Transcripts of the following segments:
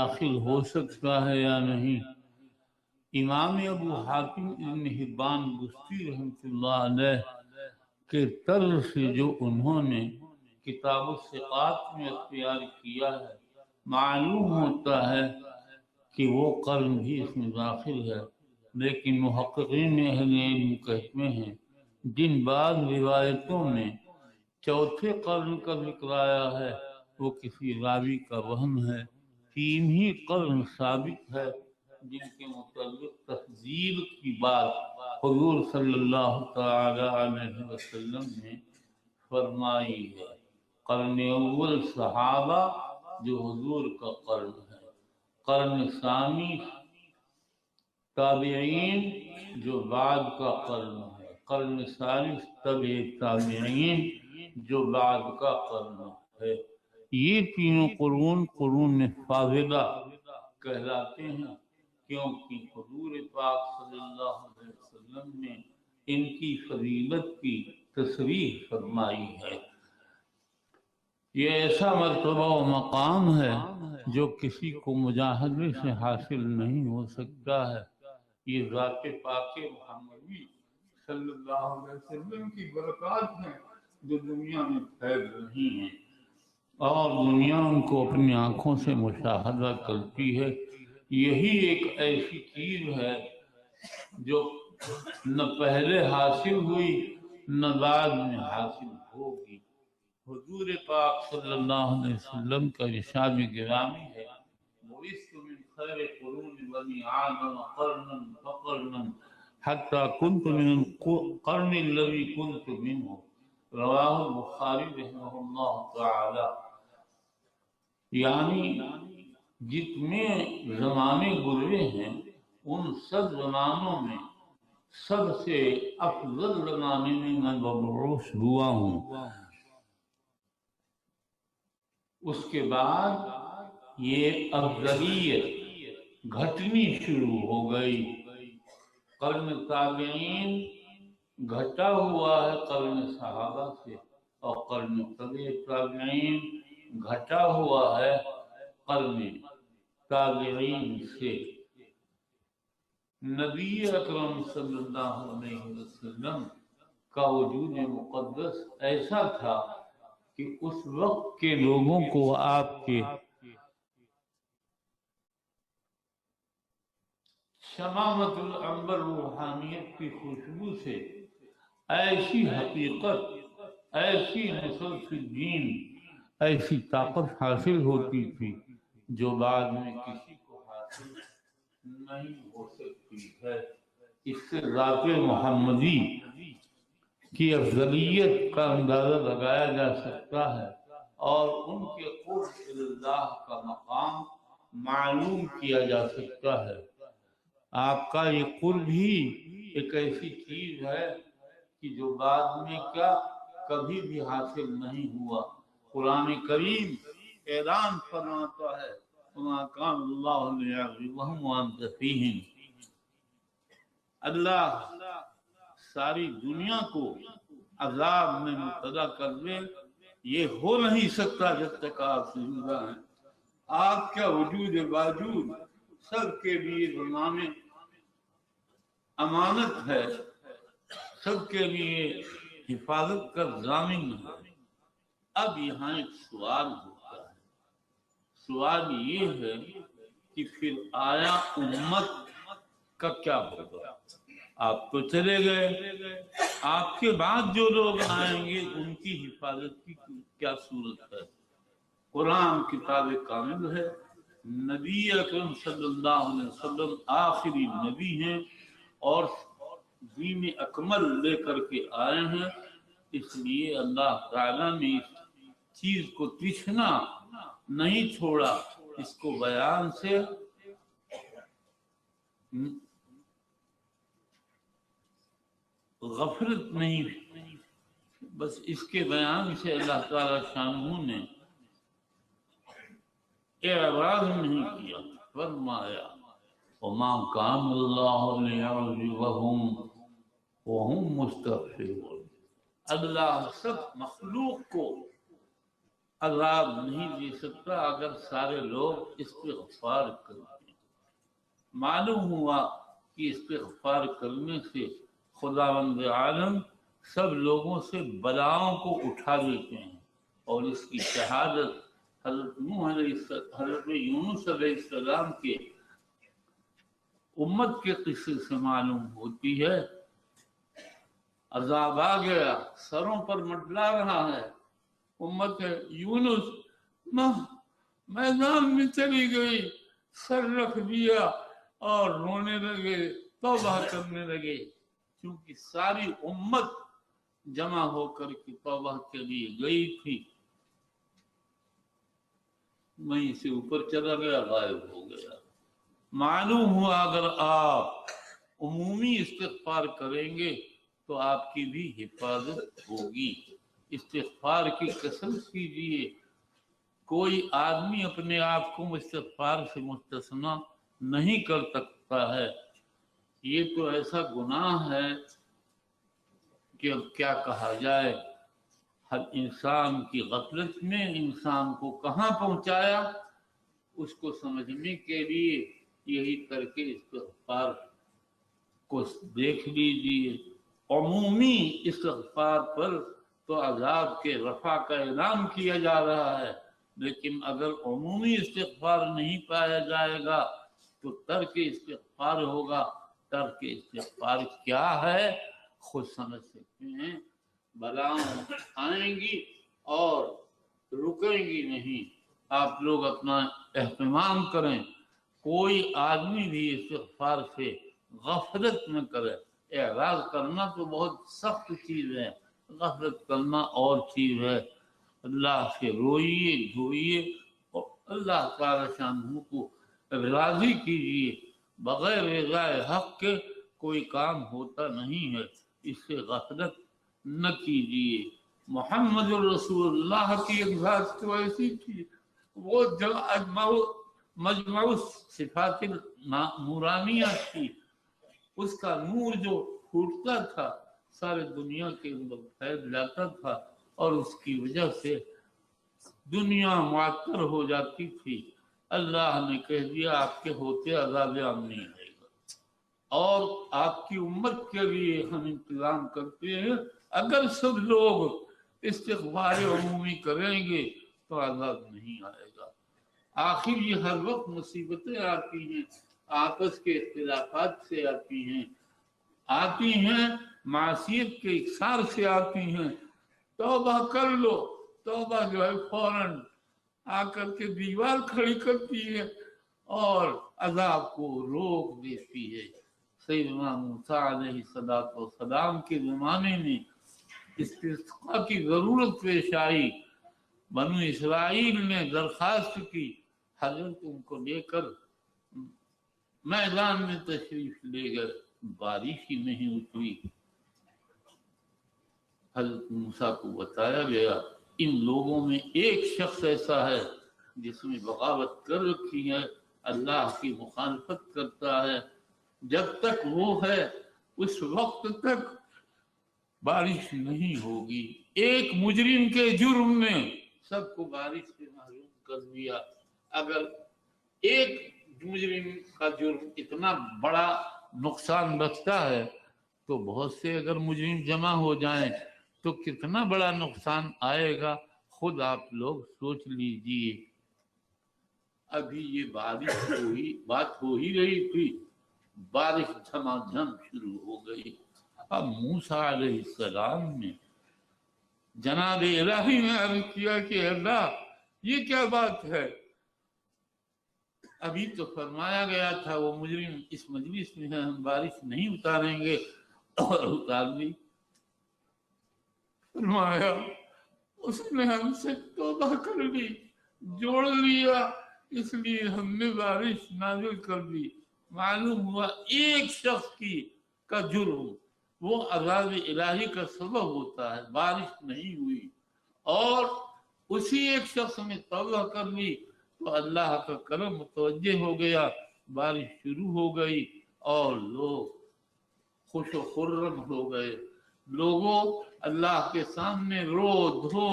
داخل ہو سکتا ہے یا نہیں۔ امام ابو حاتم ابن حبان بستی رحمۃ اللہ علیہ کے طرز سے جو انہوں نے کتاب الثقات میں اختیار کیا ہے، معلوم ہوتا ہے کہ وہ قرن بھی اس میں داخل ہے، لیکن محققین اہل علم کہتے ہیں جن بعض روایتوں میں چوتھے قرن کا ذکر آیا ہے وہ کسی راوی کا وہم ہے۔ تین ہی قرن ثابت ہے جن کے متعلق تفضیل کی بات حضور صلی اللہ تعالی علیہ وسلم نے فرمائی ہے۔ قرن اول صحابہ جو حضور کا قرن ہے، قرن ثانی تابعین جو بعد کا قرن ہے، قرن ثالث تبع تابعین جو بعد کا قرن ہے۔ یہ تینوں قرون قرون فاضلہ کہلاتے ہیں کیونکہ حضور پاک صلی اللہ علیہ وسلم نے ان کی فضیلت کی تصریح فرمائی ہے۔ یہ ایسا مرتبہ و مقام ہے جو کسی کو مجاہدے سے حاصل نہیں ہو سکتا ہے۔ یہ ذات پاک محمدی صلی اللہ علیہ وسلم کی برکات ہیں جو دنیا میں پھیل رہی ہیں اور دنیا ان کو اپنی آنکھوں سے مشاہدہ کرتی ہے۔ یہی ایک ایسی چیز ہے جو نہ پہلے حاصل ہوئی نہ بعد میں حاصل ہوگی۔ حضور پاک صلی اللہ علیہ وسلم کا ارشاد گرامی ہے، بعثت من خیر قرون بنی آدم قرنا فقرنا حتی کنت من القرن الذی کنت منہ، رواہ البخاری رحمہ اللہ تعالی۔ یعنی جتنے زمانے گزرے ہیں ان سب زمانوں میں سب سے افضل زمانے میں میں مبعوث ہوا ہوں۔ اس کے بعد یہ افضلیت گھٹنی شروع ہو گئی۔ قرن تابعین گھٹا ہوا ہے قرن صحابہ سے، اور قرن تبع تابعین گھٹا ہوا ہے قرن تابعین سے۔ نبی اکرم صلی اللہ علیہ وسلم کا وجود مقدس ایسا تھا کہ اس وقت کے لوگوں کو آپ کے شمامت العنبر روحانیت کی خوشبو سے ایسی حقیقت، ایسی مسلسل دین، ایسی طاقت حاصل ہوتی تھی جو بعد میں کسی کو حاصل نہیں ہو سکتی ہے۔ اس سے ذات محمدی کی افضلیت کا اندازہ لگایا جا سکتا ہے اور ان کے قرب اللہ کا مقام معلوم کیا جا سکتا ہے۔ آپ کا یہ قرب ہی ایک ایسی چیز ہے کہ جو بعد میں کیا کبھی بھی حاصل نہیں ہوا۔ قرآن کریم اعلان فرماتا ہے وَمَا كَانَ اللَّهُ لِيَعْذِبَهُمْ وَأَنْتَ فِيهِمْ۔ اللہ ساری دنیا کو عذاب میں مبتلا کر دے، یہ ہو نہیں سکتا جب تک آپ زندہ ہیں۔ آپ کا وجود باوجود سب کے لیے زمانے امانت ہے، سب کے لیے حفاظت کا ضامن ہے۔ اب یہاں ایک سوال ہوتا ہے، سوال یہ ہے کہ پھر آیا امت کا کیا ہوگا؟ آپ تو چلے گئے، آپ کے بعد جو لوگ آئیں گے ان کی حفاظت کی کیا صورت ہے؟ قرآن کتاب کامل ہے، نبی اکرم صلی اللہ علیہ وسلم آخری نبی ہیں اور دین اکمل لے کر کے آئے ہیں۔ اس لیے اللہ تعالیٰ نے اس چیز کو تشنا نہیں چھوڑا، اس کو بیان سے غفلت نہیں، بس اس کے بیان سے اللہ تعالیٰ شانہ نے اعراض نہیں کیا۔ فرمایا وَمَا كَانَ اللَّهُ لِيَعْذِبَهُمْ وَهُمْ مُسْتَغْفِرُونَ۔ اللہ سب مخلوق کو عذاب نہیں دے سکتا اگر سارے لوگ استغفار کریں۔ معلوم ہوا کہ استغفار کرنے سے خداوند عالم سب لوگوں سے بلاؤں کو اٹھا لیتے ہیں، اور اس کی شہادت حضرت یونس علیہ السلام کے امت کے قصے سے معلوم ہوتی ہے۔ عذاب آ گیا، سروں پر منڈلا رہا ہے، امت یونس میدان میں چلی گئی، سر رکھ دیا اور رونے لگے، توبہ کرنے لگے، کیونکہ ساری امت جمع ہو کر کے توبہ کے لیے گئی تھی، وہیں سے اوپر چلا گیا، غائب ہو گیا۔ معلوم ہوا اگر آپ عمومی استغفار کریں گے تو آپ کی بھی حفاظت ہوگی۔ استغفار کی کثرت کیجیے۔ کوئی آدمی اپنے آپ کو استغفار سے مستثنا نہیں کر سکتا ہے۔ یہ تو ایسا گناہ ہے کہ اب کیا کہا جائے۔ ہر انسان کی غفلت میں انسان کو کہاں پہنچایا، اس کو سمجھنے کے لیے یہی کر کے استغفار کو دیکھ لیجیے۔ عمومی استغفار پر تو عذاب کے رفع کا اعلان کیا جا رہا ہے، لیکن اگر عمومی استغفار نہیں پایا جائے گا تو ترک استغفار ہوگا۔ ترک استغفار کیا ہے خود سمجھ سکتے ہیں۔ بلاؤں آئیں گی اور رکیں گی نہیں۔ آپ لوگ اپنا اہتمام کریں، کوئی آدمی بھی استغفار سے غفلت نہ کرے۔ اعراض کرنا تو بہت سخت چیز ہے، غفلت کرنا اور چیز ہے۔ اللہ سے روئیے دھوئیے اور اللہ تعالی شانہ کو راضی کیجیے۔ بغیر رضا حق کے کوئی کام ہوتا نہیں ہے، اس سے غفلت نہ کیجیے۔ محمد الرسول اللہ کی ایک ذات تو ایسی تھی، وہ مجمع صفات نورانیہ تھی، اس کا نور جو پھوٹتا تھا سارے دنیا کے اندر پھیل جاتا تھا، اور اس کی وجہ سے دنیا معطر ہو جاتی تھی۔ اللہ نے کہہ دیا آپ کے ہوتے عذاب عام نہیں آئے گا، اور آپ کی امت کے لیے ہم انتظام کرتے ہیں۔ اگر سب لوگ استغفار عمومی کریں گے تو عذاب نہیں آئے گا۔ آخر یہ ہر وقت مصیبتیں آتی ہیں، آپس کے اختلافات سے آتی ہیں، معصیت کے اکثار سے آتی ہیں۔ توبہ کر لو، توبہ جو ہے فوراً آ کر کے دیوار کھڑی کرتی ہے اور عذاب کو روک دیتی ہے۔ سیدنا موسیٰ علیہ السلام کے زمانے میں استسقاء کی ضرورت پیش آئی، بنو اسرائیل نے درخواست کی، حضرت ان کو لے کر میدان میں تشریف لے گئے، بارش ہی نہیں اتری۔ حضرت موسیٰ کو بتایا گیا ان لوگوں میں ایک شخص ایسا ہے جس نے بغاوت کر رکھی ہے، اللہ کی مخالفت کرتا ہے، جب تک وہ ہے اس وقت تک بارش نہیں ہوگی۔ ایک مجرم کے جرم نے سب کو بارش سے محروم کر دیا۔ اگر ایک مجرم کا جرم اتنا بڑا نقصان رکھتا ہے تو بہت سے اگر مجرم جمع ہو جائیں تو کتنا بڑا نقصان آئے گا، خود آپ لوگ سوچ لیجئے۔ ابھی یہ بات ہو ہی رہی تھی، بارش جھما جھم شروع ہو گئی۔ اب موسیٰ علیہ السلام نے جناب الہی نے عرض کیا کہ اللہ یہ کیا بات ہے؟ ابھی تو فرمایا گیا تھا وہ مجرم اس مجلس میں ہے، ہم بارش نہیں اتاریں گے، اور اتار دی۔ فرمایا اس نے ہم سے توبہ کر لی، جوڑ لیا، اس لیے ہم نے بارش نازل کر دی۔ معلوم ہوا ایک شخص کا جرم وہ عذاب الہی کا سبب ہوتا ہے، بارش نہیں ہوئی، اور اسی ایک شخص نے توبہ کر لی تو اللہ کا کرم متوجہ ہو گیا، بارش شروع ہو گئی اور لوگ خوش و خرم ہو گئے۔ لوگوں اللہ کے سامنے رو دھو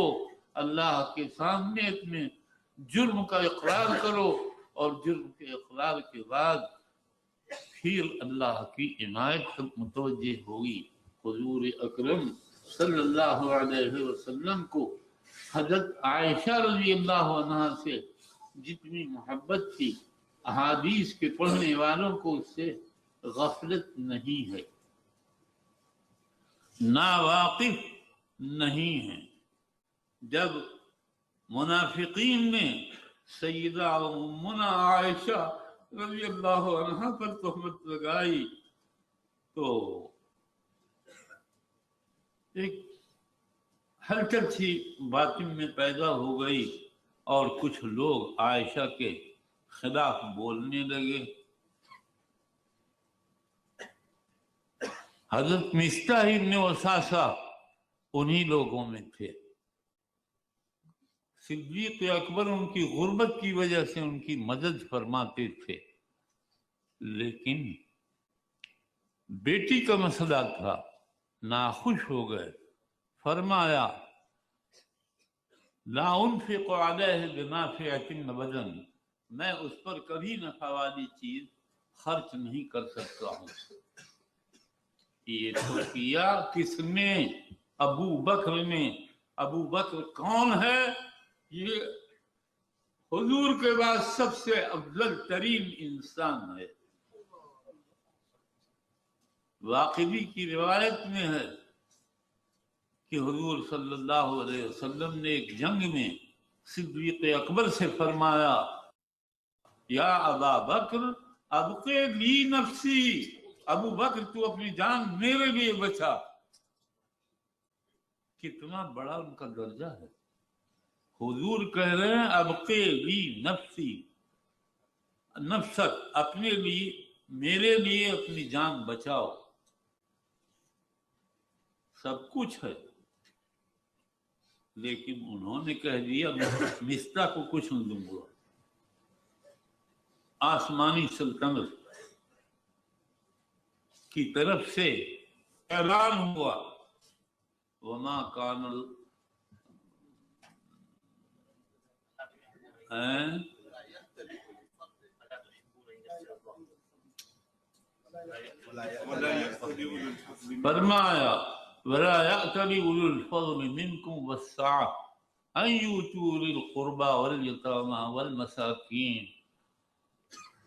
اللہ کے سامنے اپنے جرم کا اقرار کرو، اور جرم کے اقرار کے بعد پھر اللہ کی عنایت تک متوجہ ہوگی۔ حضور اکرم صلی اللہ علیہ وسلم کو حضرت عائشہ رضی اللہ عنہا سے جتنی محبت تھی، احادیث کے پڑھنے والوں کو اس سے غفلت نہیں ہے، ناواقف نہیں ہے۔ جب منافقین نے سیدہ امنا عائشہ رضی اللہ عنہا پر تہمت لگائی تو ایک ہلچل سی باطن میں پیدا ہو گئی، اور کچھ لوگ عائشہ کے خلاف بولنے لگے۔ حضرت مصطح ابن وساسہ انہی لوگوں میں تھے۔ صدیق اکبر ان کی غربت کی وجہ سے ان کی مدد فرماتے تھے، لیکن بیٹی کا مسئلہ تھا، ناخوش ہو گئے۔ فرمایا لا انفق علیہ بنافعۃ ابدا، میں اس پر کبھی نفع والی چیز خرچ نہیں کر سکتا ہوں۔ یہ تو کیا کس نے؟ ابو بکر نے۔ ابو بکر کون ہے؟ یہ حضور کے بعد سب سے افضل ترین انسان ہے۔ واقعی کی روایت میں ہے کہ حضور صلی اللہ علیہ وسلم نے ایک جنگ میں صدیق اکبر سے فرمایا یا ابا بکر ابقی لی نفسی، ابو بکر تو اپنی جان میرے لیے بچا۔ کتنا بڑا ان کا درجہ ہے۔ حضور کہہ رہے ہیں ابقی لی نفسی، نفسک، اپنے لیے، میرے لیے اپنی جان بچاؤ۔ سب کچھ ہے، لیکن انہوں نے کہہ دیا مصطح کو کچھ نہیں دوں گا۔ آسمانی سلطنت کی طرف سے اعلان ہوا وما کان فرمایا ولا يأتل أولو الفضل منكم والسعة أن يؤتوا أولي القربى واليتامى والمساكين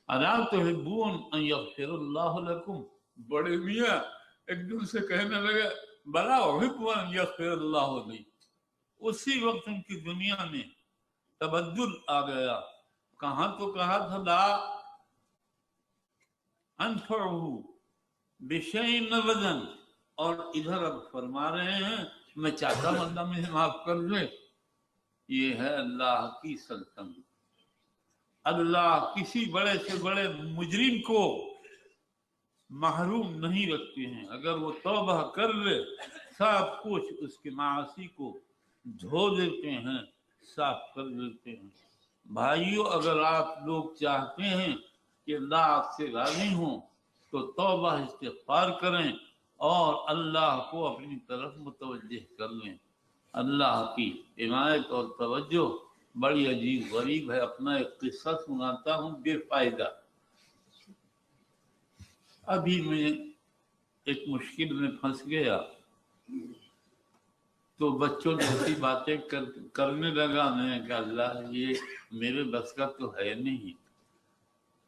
ألا تحبون أن يغفر الله لكم۔ بڑے میاں ایک دن سے کہنے لگے بلا أحب أن يغفر الله لي۔ اسی وقت ان کی دنیا میں تبدل آ گیا۔ کہاں تو کہا تھا لا انفعه بشيء ابدا، اور ادھر اب فرما رہے ہیں میں چاہتا ہوں اللہ مجھے معاف کر دے۔ یہ ہے اللہ کی سلطنت۔ اللہ کسی بڑے سے بڑے مجرم کو محروم نہیں رکھتے ہیں۔ اگر وہ توبہ کر لے سب کچھ اس کے معاصی کو دھو دیتے ہیں، صاف کر دیتے ہیں۔ بھائیو، اگر آپ لوگ چاہتے ہیں کہ اللہ آپ سے راضی ہوں تو توبہ استغفار کریں اور اللہ کو اپنی طرف متوجہ کر لیں۔ اللہ کی عنایت اور توجہ بڑی عجیب غریب ہے۔ اپنا ایک قصہ سناتا ہوں بے فائدہ۔ ابھی میں ایک مشکل میں پھنس گیا تو بچوں جیسی باتیں کرنے لگا۔ میں نے کہا اللہ یہ میرے بس کا تو ہے نہیں،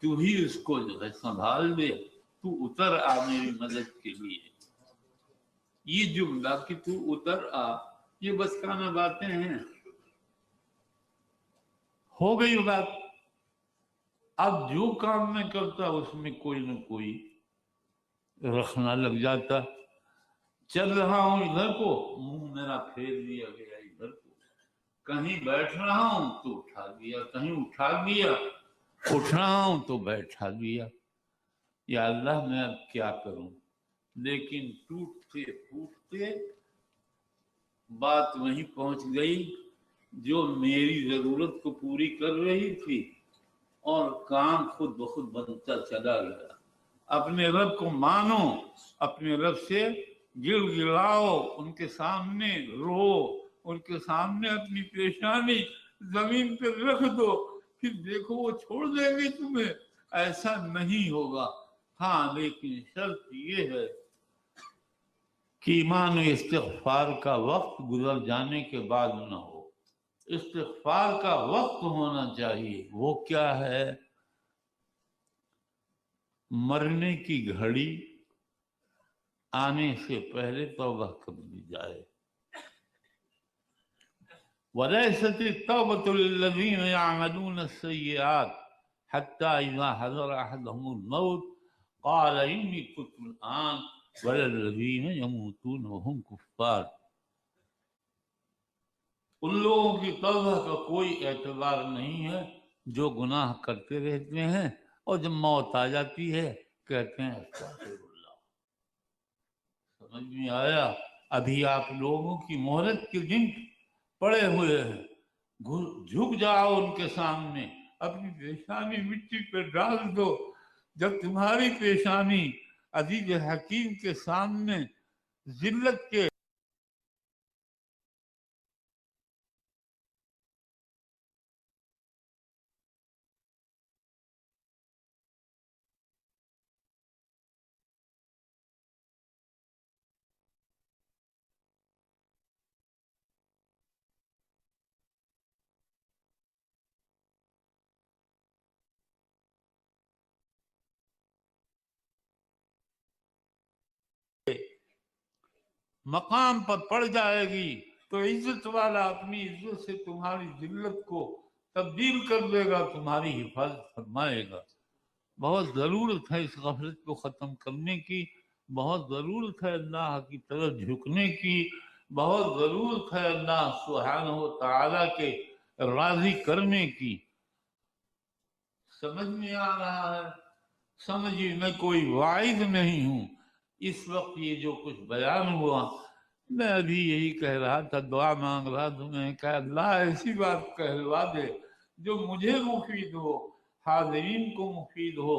تو ہی اس کو جو ہے سنبھال دے، تو اتر آ میری مدد کے لیے۔ یہ جملہ کہ تو اتر آ، یہ بس کانا باتیں ہیں۔ ہو گئی بات۔ اب جو کام میں کرتا اس میں کوئی نہ کوئی رکھنا لگ جاتا۔ چل رہا ہوں ادھر کو، منہ میرا پھیر دیا گیا ادھر کو۔ کہیں بیٹھ رہا ہوں تو اٹھا دیا، کہیں اٹھا دیا، اٹھ رہا ہوں تو بیٹھا دیا۔ یا اللہ میں اب کیا کروں؟ لیکن ٹوٹتے پھوٹتے بات وہیں پہنچ گئی جو میری ضرورت کو پوری کر رہی تھی، اور کام خود بخود بنتا چلا گیا۔ اپنے رب کو مانو، اپنے رب سے گڑ گڑاؤ، ان کے سامنے رو، ان کے سامنے اپنی پیشانی زمین پہ رکھ دو، پھر دیکھو وہ چھوڑ دیں گے تمہیں؟ ایسا نہیں ہوگا۔ ہاں لیکن شرط یہ ہے کہ ایمان و استغفار کا وقت گزر جانے کے بعد نہ ہو۔ استغفار کا وقت ہونا چاہیے۔ وہ کیا ہے؟ مرنے کی گھڑی آنے سے پہلے توبہ کر لی جائے۔ وَلَيْسَتِ التَّوْبَةُ لِلَّذِينَ يَعْمَلُونَ السَّيِّئَاتِ حَتَّى إِذَا حَضَرَ أَحَدَهُمُ الْمَوْتُ قَالَ إِنِّي تُبْتُ الْآنَ وَلَا الَّذِينَ يَمُوتُونَ وَهُمْ كُفَّارٌ۔ ان لوگوں کی توبہ کا کوئی اعتبار نہیں ہے جو گناہ کرتے رہتے ہیں اور جب موت آ جاتی ہے کہتے ہیں استغفر اللہ۔ سمجھ میں آیا؟ ابھی آپ لوگوں کی مہلت کے دن پڑے ہوئے ہیں، جھک جاؤ ان کے سامنے، اپنی پیشانی مٹی پہ ڈال دو۔ جب تمہاری پیشانی عزیز حکیم کے سامنے ذلت کے مقام پر پڑ جائے گی تو عزت والا اپنی عزت سے تمہاری ذلت کو تبدیل کر دے گا، تمہاری حفاظت فرمائے گا۔ بہت ضرورت ہے اس غفلت کو ختم کرنے کی، بہت ضرورت ہے اللہ کی طرف جھکنے کی، بہت ضرورت ہے اللہ سبحانہ و تعالیٰ کے راضی کرنے کی۔ سمجھ میں آ رہا ہے؟ سمجھیے میں کوئی واعظ نہیں ہوں۔ اس وقت یہ جو کچھ بیان ہوا میں ابھی یہی کہہ رہا تھا، دعا مانگ رہا تھا، میں نے کہا اللہ ایسی بات کہلوا دے جو مجھے مفید ہو، حاضرین کو مفید ہو،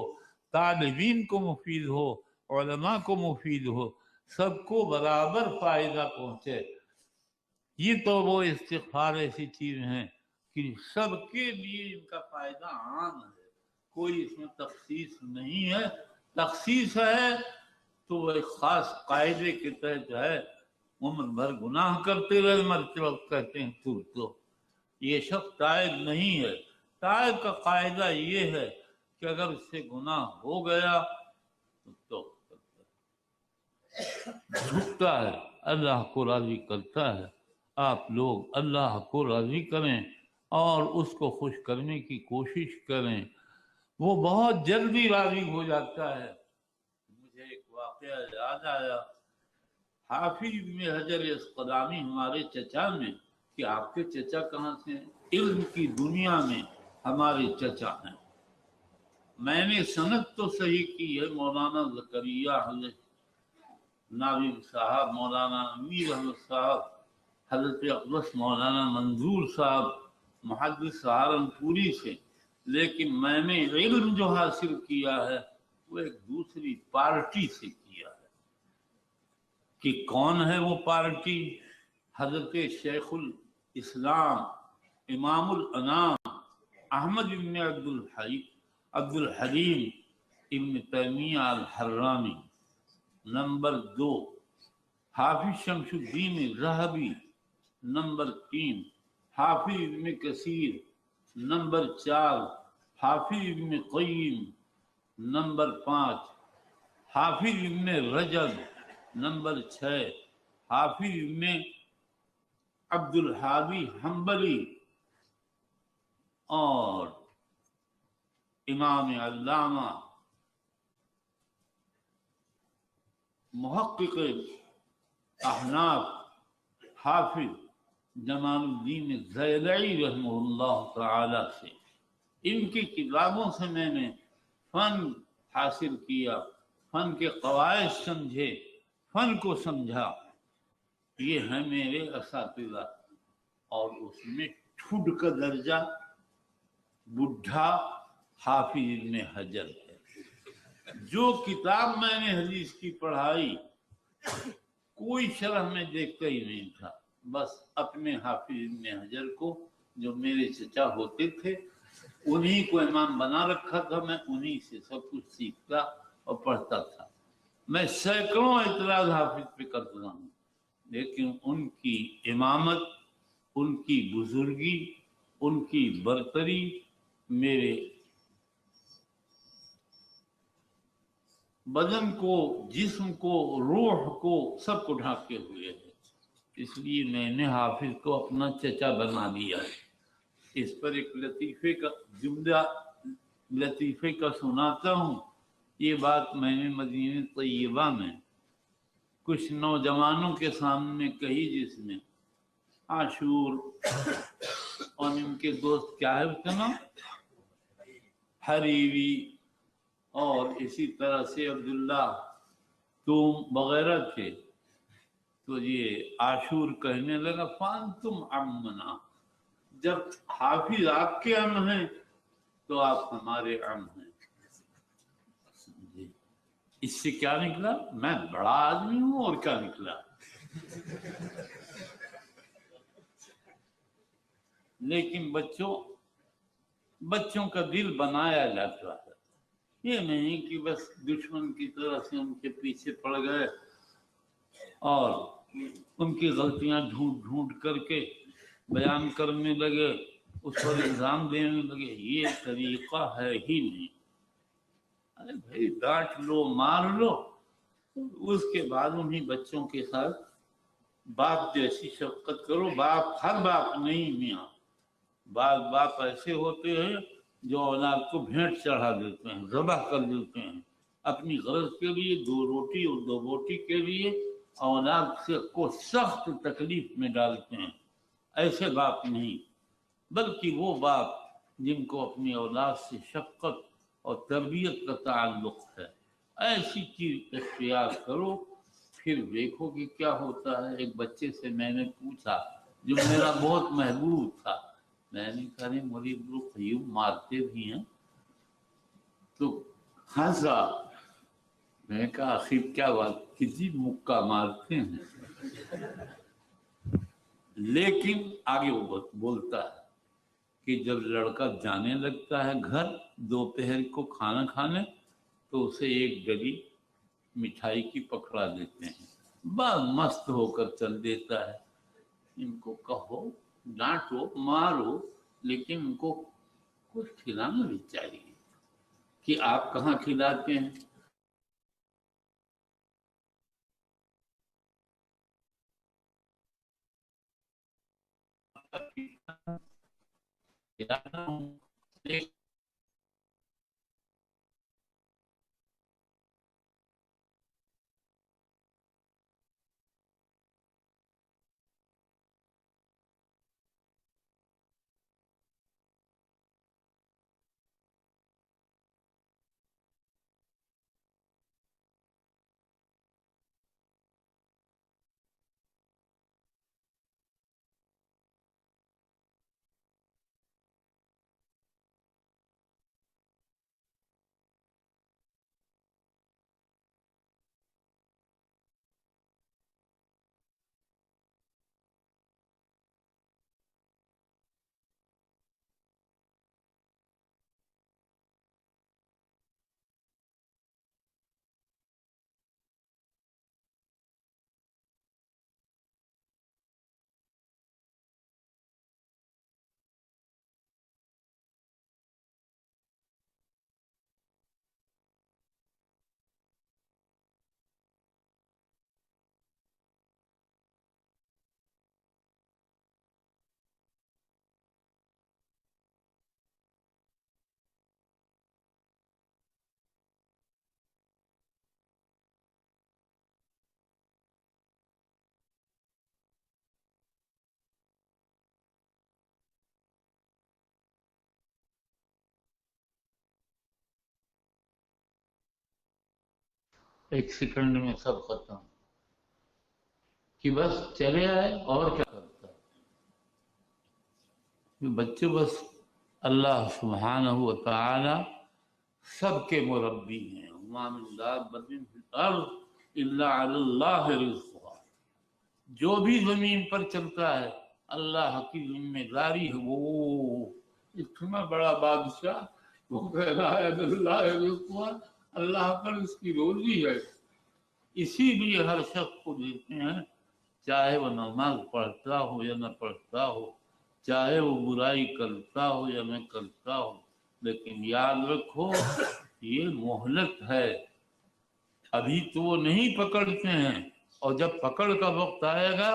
طالبین کو مفید ہو، علماء کو مفید ہو، سب کو برابر فائدہ پہنچے۔ یہ تو وہ استغفار ایسی چیز ہیں کہ سب کے لیے ان کا فائدہ عام ہے، کوئی اس میں تخصیص نہیں ہے۔ تخصیص ہے تو وہ ایک خاص قاعدے کے تحت ہے، عمر بھر گناہ کرتے رہے مرتے وقت کہتے ہیں تو یہ شخص تائب نہیں ہے۔ تائب کا قاعدہ یہ ہے کہ اگر اس سے گناہ ہو گیا تو جھکتا ہے، اللہ کو راضی کرتا ہے۔ آپ لوگ اللہ کو راضی کریں اور اس کو خوش کرنے کی کوشش کریں، وہ بہت جلدی راضی ہو جاتا ہے۔ مجھے ایک واقعہ یاد آیا، حافظ ابن حجر اسقلانی ہمارے چچا میں، کہ آپ کے چچا کہاں سے ہیں؟ علم کی دنیا میں ہمارے چچا ہیں۔ میں نے سند تو صحیح کی ہے، مولانا زکریا حضرت ناظم صاحب، مولانا امیر احمد صاحب، حضرت اقدس مولانا منظور صاحب محدث سہارنپوری سے، لیکن میں نے علم جو حاصل کیا ہے وہ ایک دوسری پارٹی سے کیا ہے۔ کہ کون ہے وہ پارٹی؟ حضرت شیخ الاسلام امام الانام احمد ابن عبد الحلیم ابن تیمیہ الحرانی، نمبر 2 حافظ شمس الدین رہبی، نمبر 3 حافظ ابن کثیر، نمبر 4 حافظ ابن قیم، نمبر 5 حافظ ابن رجب، نمبر 6 حافظ ابن عبد الحادی حنبلی، اور امام علامہ محقق احناف حافظ جمال الدین زیلعی رحمہ اللہ تعالی سے۔ ان کی کتابوں سے میں نے فن حاصل کیا، فن کے قواعد سمجھے، فن کو سمجھا۔ یہ ہے میرے اساتذہ، اور اس میں ٹھڈ کا درجہ بڈھا حافظ ابن حجر ہے۔ جو کتاب میں نے حدیث کی پڑھائی کوئی شرح میں دیکھتا ہی نہیں تھا، بس اپنے حافظ ابن حجر کو جو میرے چچا ہوتے تھے انہی کو امام بنا رکھا تھا، میں انہی سے سب کچھ سیکھتا اور پڑھتا تھا۔ میں سینکڑوں اعتراض حافظ پہ کرتا ہوں، لیکن ان کی امامت، ان کی بزرگی، ان کی برتری میرے بدن کو، جسم کو، روح کو، سب کو ڈھانکے ہوئے ہے۔ اس لیے میں نے حافظ کو اپنا چچا بنا دیا ہے۔ اس پر ایک لطیفے کا جملہ لطیفے کا سناتا ہوں۔ یہ بات میں نے مدینہ طیبہ میں کچھ نوجوانوں کے سامنے کہی، جس میں عاشور اور ان کے دوست کیا ہے اس کا نام، حریوی اور اسی طرح سے عبداللہ توم وغیرہ تھے۔ تو یہ عاشور کہنے لگا فانتم عمنا، جب حافظ آپ کے عم ہیں تو آپ ہمارے عم ہیں۔ اس سے کیا نکلا؟ میں بڑا آدمی ہوں اور کیا نکلا؟ لیکن بچوں کا دل بنایا جاتا ہے، یہ نہیں کہ بس دشمن کی طرح سے ان کے پیچھے پڑ گئے اور ان کی غلطیاں ڈھونڈ ڈھونڈ کر کے بیان کرنے لگے، اس پر الزام دینے لگے۔ یہ طریقہ ہے ہی نہیں۔ ارے بھائی ڈانٹ لو، مار لو، اس کے بعد انہیں بچوں کے ساتھ باپ جیسی شفقت کرو۔ باپ ہر باپ نہیں میاں، بعض باپ ایسے ہوتے ہیں جو اولاد کو بھینٹ چڑھا دیتے ہیں، ذبح کر دیتے ہیں اپنی غرض کے لیے، 2 روٹی اور 2 بوٹی کے لیے اولاد سے کو سخت تکلیف میں ڈالتے ہیں۔ ایسے باپ نہیں، بلکہ وہ باپ جن کو اپنی اولاد سے شفقت اور تربیت کا تعلق ہے، ایسی چیز اختیار کرو، پھر دیکھو کہ کیا ہوتا ہے۔ ایک بچے سے میں نے پوچھا جو میرا بہت محبوب تھا، میں نے کہا مولوی عبدالقیوم مارتے بھی ہیں؟ تو ہنسا۔ میں نے کہا آخر کیا بات، کسی مکہ مارتے ہیں؟ لیکن آگے وہ بولتا ہے کہ جب لڑکا جانے لگتا ہے گھر دوپہر کو کھانا کھانے، تو اسے ایک ڈلی مٹھائی کی پکڑا دیتے ہیں، بس مست ہو کر چل دیتا ہے۔ ان کو کہو، ڈانٹو، مارو، لیکن ان کو کچھ کھلانا بھی چاہیے۔ کہ آپ کہاں کھلاتے ہیں؟ ایک سیکنڈ میں سب ختم، کہ بس چلے آئے اور کیا کرتا ہے۔ بچے بس اللہ سبحانہ و تعالی سب کے مربی ہیں۔ وما من دابۃ فی الارض الا علی اللہ رزقها۔ جو بھی زمین پر چلتا ہے اللہ کی ذمہ داری ہے. وہ اتنا بڑا بادشاہ وہ کہہ رہا ہے اللہ پر اس کی روزی ہے. اسی لیے ہر شخص کو دیتے ہیں، چاہے وہ نماز پڑھتا ہو یا نہ پڑھتا ہو، چاہے وہ برائی کرتا ہو یا نہ کرتا ہو، لیکن یاد رکھو یہ مہلت ہے. ابھی تو وہ نہیں پکڑتے ہیں، اور جب پکڑ کا وقت آئے گا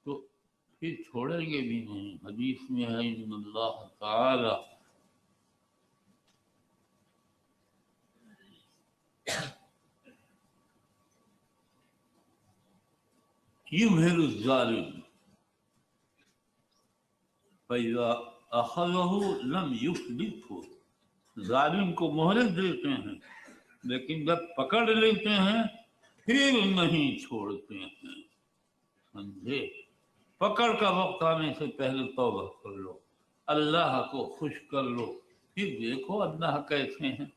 تو پھر چھوڑیں گے بھی نہیں. حدیث میں ہے ان اللہ تعالی یمہل الظالم فَإِذَا أَخَذَهُ لَمْ يُفْلِتْهُ. ظالم کو مہلت دیتے ہیں لیکن جب پکڑ لیتے ہیں پھر نہیں چھوڑتے ہیں. سمجھے؟ پکڑ کا وقت آنے سے پہلے توبہ کر لو، اللہ کو خوش کر لو، پھر دیکھو اللہ کیسے ہیں.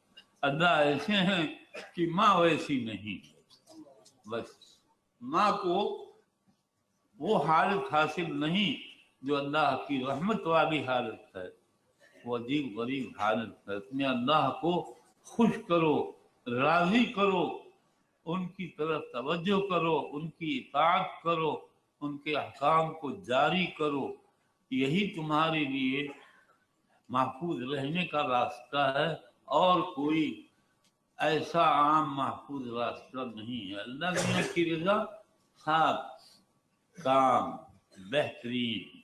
اللہ ایسے ہیں کہ ماں ویسی نہیں. بس ماں کو وہ حالت حاصل نہیں جو اللہ کی رحمت والی حالت ہے. وہ عجیب غریب حالت ہے. اپنے اللہ کو خوش کرو، راضی کرو، ان کی طرف توجہ کرو، ان کی اطاعت کرو، ان کے احکام کو جاری کرو. یہی تمہارے لیے محفوظ رہنے کا راستہ ہے، اور کوئی ایسا عام محفوظ راستہ نہیں ہے. اللہ میاں کی رضا صاف کام بہترین.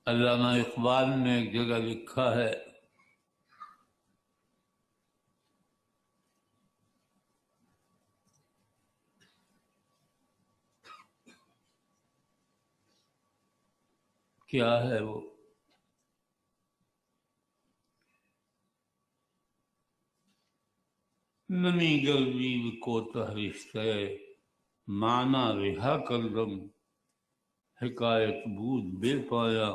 علامہ اقبال نے ایک جگہ لکھا ہے کیا ہے وہ، نمی گلبی کو تہرشتے معنی رہا کردم، حکایت بود بے پایا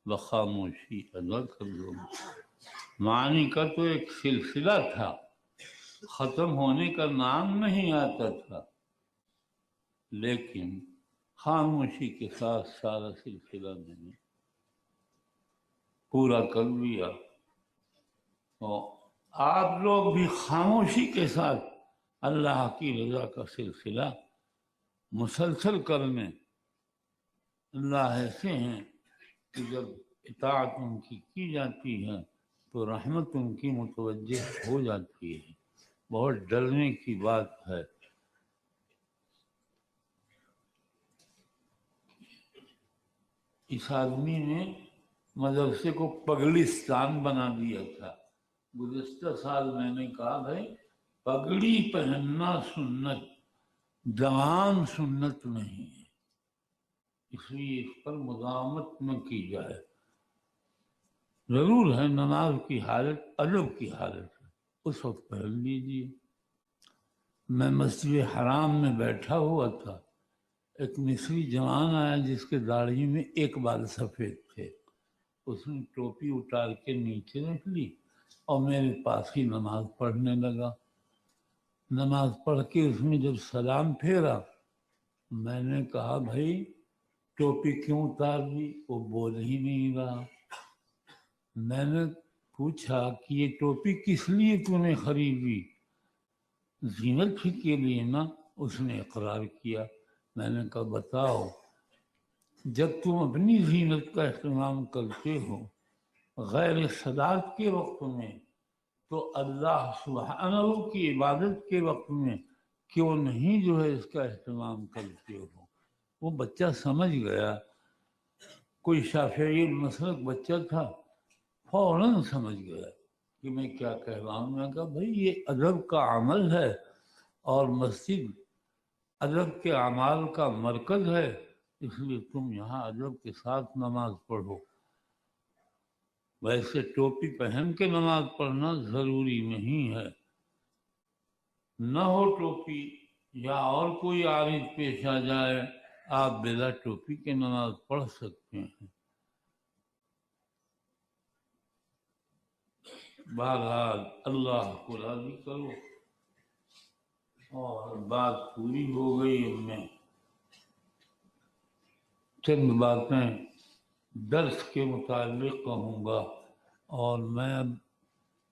بخاموشی ادا کردم. معنی کا تو ایک سلسلہ تھا، ختم ہونے کا نام نہیں آتا تھا، لیکن خاموشی کے ساتھ سارا سلسلہ میں نے پورا کر لیا. اور آپ لوگ بھی خاموشی کے ساتھ اللہ کی رضا کا سلسلہ مسلسل کرنے. اللہ ایسے ہیں کہ جب اطاعت ان کی جاتی ہے تو رحمت ان کی متوجہ ہو جاتی ہے. بہت ڈرنے کی بات ہے. اس آدمی نے مدرسے کو پگڑستان بنا دیا تھا. گزشتہ سال میں نے کہا بھائی پگڑی پہننا سنت، جوان سنت نہیں ہے، اس لیے اس پر مزاحمت نہ کی جائے. ضرور ہے نماز کی حالت ادب کی حالت ہے، اس وقت پہن لیجیے. میں مسجد حرام میں بیٹھا ہوا تھا، ایک مصری جوان آیا جس کے داڑھی میں ایک بال سفید تھے. اس نے ٹوپی اتار کے نیچے رکھ لی اور میرے پاس ہی نماز پڑھنے لگا. نماز پڑھ کے اس نے جب سلام پھیرا، میں نے کہا بھائی ٹوپی کیوں اتار دی؟ وہ بول ہی نہیں رہا. میں نے پوچھا کہ یہ ٹوپی کس لیے تو نے خریدی؟ زینت کے لیے نا. اس نے اقرار کیا. میں نے کہا بتاؤ، جب تم اپنی زینت کا اہتمام کرتے ہو غیر صلاۃ کے وقت میں، تو اللہ سبحانہ کی عبادت کے وقت میں کیوں نہیں جو ہے اس کا اہتمام کرتے ہو؟ وہ بچہ سمجھ گیا، کوئی شافعی مسلک بچہ تھا، فوراً سمجھ گیا کہ میں کیا کہہ رہا ہوں. میں کہا بھائی یہ ادب کا عمل ہے، اور مسجد ادب کے اعمال کا مرکز ہے، اس لیے تم یہاں ادب کے ساتھ نماز پڑھو. ویسے ٹوپی پہن کے نماز پڑھنا ضروری نہیں ہے. نہ ہو ٹوپی یا اور کوئی عارض پیش آ جائے آپ بلا ٹوپی کے نماز پڑھ سکتے ہیں. بہرحال اللہ کو راضی کرو. اور بات پوری ہو گئی. اب میں چند باتیں درس کے متعلق کہوں گا، اور میں اب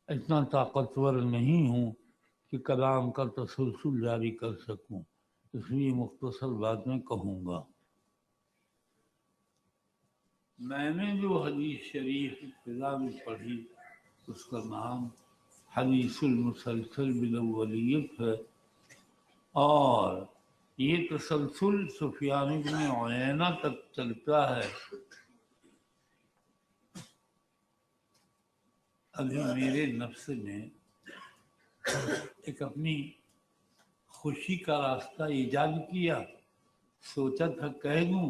اتنا طاقتور نہیں ہوں کہ کلام کا تسلسل جاری کر سکوں، اس لیے مختصر باتیں کہوں گا. میں نے جو حدیث شریف ابتدا میں پڑھی اس کا نام حدیث المسلسل بالاولیت ہے، اور یہ تسلسل سفیان بن عیینہ تک چلتا ہے. ابھی میرے نفس نے ایک اپنی خوشی کا راستہ ایجاد کیا، سوچا تھا کہہ دوں،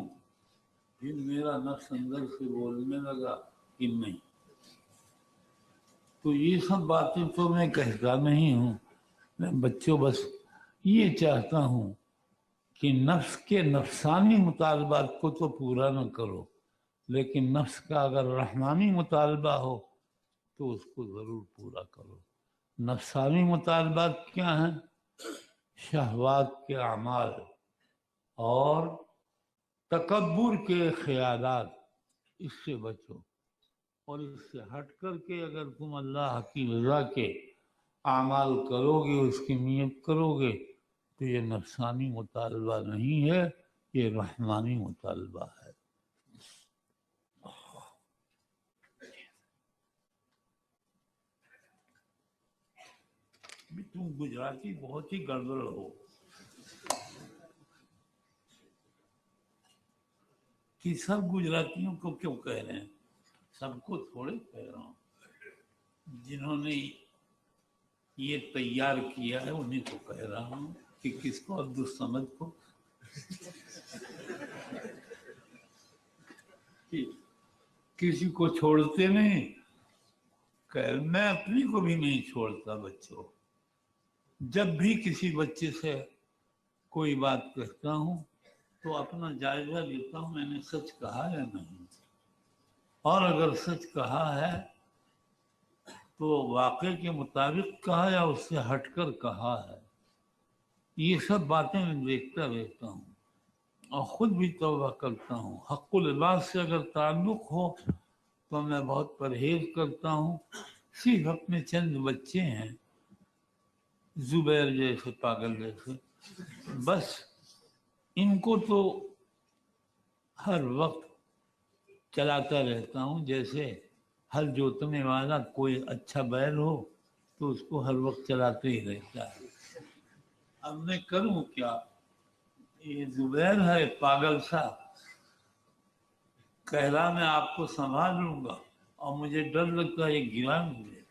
پھر میرا نفس اندر سے بولنے لگا کہ نہیں. تو یہ سب باتیں تو میں کہتا نہیں ہوں، میں بچوں بس یہ چاہتا ہوں کہ نفس کے نفسانی مطالبات کو تو پورا نہ کرو، لیکن نفس کا اگر رحمانی مطالبہ ہو تو اس کو ضرور پورا کرو. نفسانی مطالبات کیا ہیں؟ شہوات کے اعمال اور تکبر کے خیالات، اس سے بچو. اور اس سے ہٹ کر کے اگر تم اللہ کی رضا کے اعمال کرو گے، اس کی نیت کرو گے، تو یہ نفسانی مطالبہ نہیں ہے، یہ رحمانی مطالبہ ہے. تم گجراتی بہت ہی گڑبڑ ہو. کہ سب گجراتیوں کو کیوں کہہ رہے ہیں؟ سب کو تھوڑے کہہ رہا ہوں. جنہوں نے یہ تیار کیا ہے انہیں کو کہہ رہا ہوں. کہ کس کو؟ عبدالصمد کو. کسی کو چھوڑتے نہیں. میں اپنی کو بھی نہیں چھوڑتا. بچوں، جب بھی کسی بچے سے کوئی بات کہتا ہوں تو اپنا جائزہ لیتا ہوں میں نے سچ کہا یا نہیں، اور اگر سچ کہا ہے تو واقعے کے مطابق کہا یا اس سے ہٹ کر کہا ہے. یہ سب باتیں میں دیکھتا رہتا ہوں اور خود بھی توبہ کرتا ہوں. حق العباد سے اگر تعلق ہو تو میں بہت پرہیز کرتا ہوں. صرف اپنے چند بچے ہیں زبیر جیسے پاگل جیسے، بس ان کو تو ہر وقت چلاتا رہتا ہوں. جیسے ہل جوتنے والا کوئی اچھا بیل ہو تو اس کو ہر وقت چلاتے ہی رہتا ہے. اب میں کروں کیا؟ یہ زبیر ہے پاگل سا، کہہ رہا میں آپ کو سنبھال لوں گا، اور مجھے ڈر لگتا ہے یہ گرا مجھے.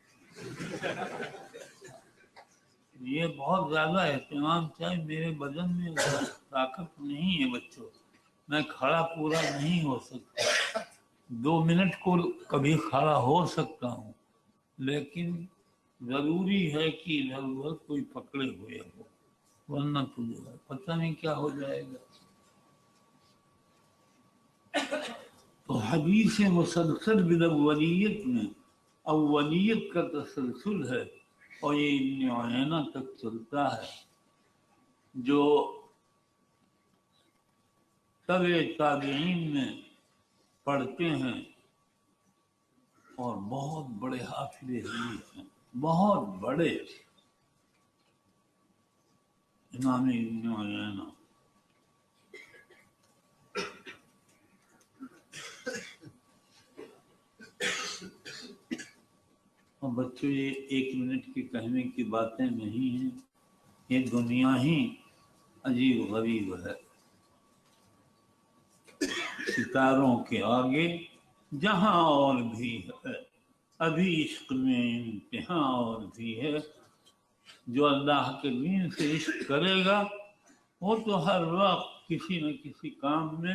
یہ بہت زیادہ اہتمام چاہیے. میرے بدن میں طاقت نہیں ہے بچوں، میں کھڑا پورا نہیں ہو سکتا. 2 منٹ کو کبھی کھڑا ہو سکتا ہوں، لیکن ضروری ہے کہ ادھر ادھر کوئی پکڑے ہوئے ہو، ورنہ تجھے پتہ نہیں کیا ہو جائے گا. تو حدیث مسلسل بالاولیت میں اولیت کا تسلسل ہے، اور یہ ابن عیینہ تک چلتا ہے، جو تبع تابعین میں پڑھتے ہیں اور بہت بڑے حافظ حدیث ہیں، بہت بڑے. امام ابن عیینہ اور بچوں یہ 1 منٹ کے کہنے کی باتیں نہیں ہیں، یہ دنیا ہی عجیب غریب ہے. ستاروں کے آگے جہاں اور بھی ہے، ابھی عشق میں امتحان اور بھی ہے. جو اللہ کے دین سے عشق کرے گا وہ تو ہر وقت کسی نہ کسی کام میں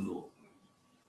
2,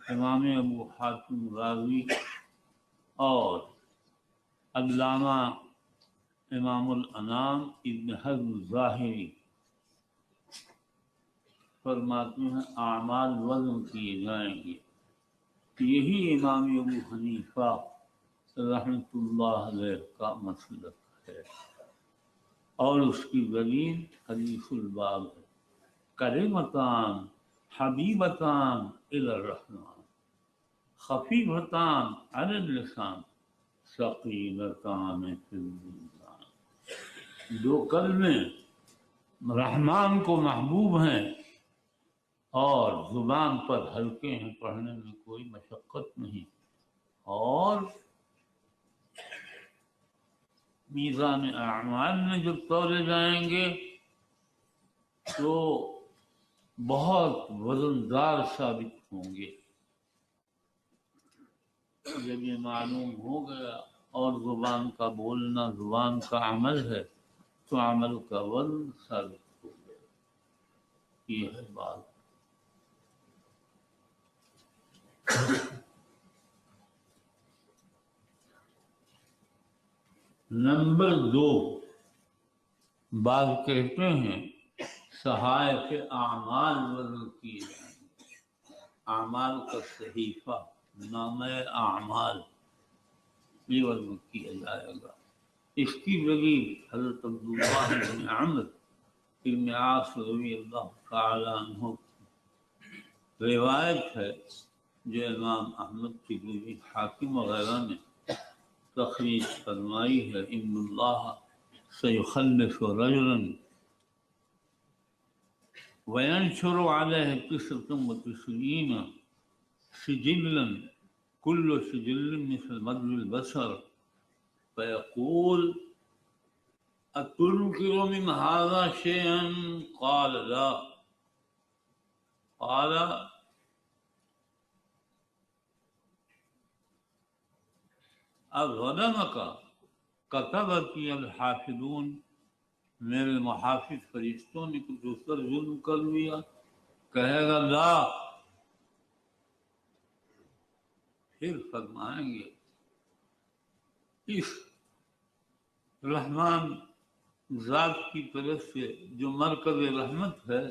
امام ابو حاتم راوی اور علامہ امام الانام ابن حزم ظاہری فرماتے ہیں اعمال وزن کیے جائیں گے. یہی امام ابو حنیفہ رحمۃ اللہ علیہ کا مسلک ہے اور اس کی دلیل حدیث الباب ہے. کلمتان حبیبتان الی الرحمن خفیفتان علی اللسان ثقیلتان فی المیزان. دو کلمے رحمان کو محبوب ہیں اور زبان پر ہلکے ہیں، پڑھنے میں کوئی مشقت نہیں، اور میزان اعمال میں جب تولے جائیں گے تو بہت وزندار ثابت ہوں گے. جب یہ معلوم ہو گیا اور زبان کا بولنا زبان کا عمل ہے تو عمل کا وزن ثابت ہو گیا. یہ ہے بات. نمبر 2، بعض کہتے ہیں صحائف اعمال وزن کیے جائیں گے. اعمال کا صحیفہ، نامہ اعمال، یہ وزن کیا جائے گا. اس کی دلیل حضرت عبداللہ بن عمرو بن عاص رضی اللہ تعالی عنہ روایت ہے جو امام احمد ترمذی حاکم وغیرہ نے تخریج فرمائی ہے. ان اللہ سیخلف رجلا وینشر علیہ تسعۃ وتسعین سجلا كل سجل مثل مد البصر فيقول أتنكر من هذا شيئا؟ قال لا. قال أظلمك كتبتي الحافظون، میرے محافظ فرشتوں نے کچھ اس پر ظلم کر لیا؟ کہے گا لا. پھر فرمائیں گے اس رحمان ذات کی طرف سے جو مرکز رحمت ہے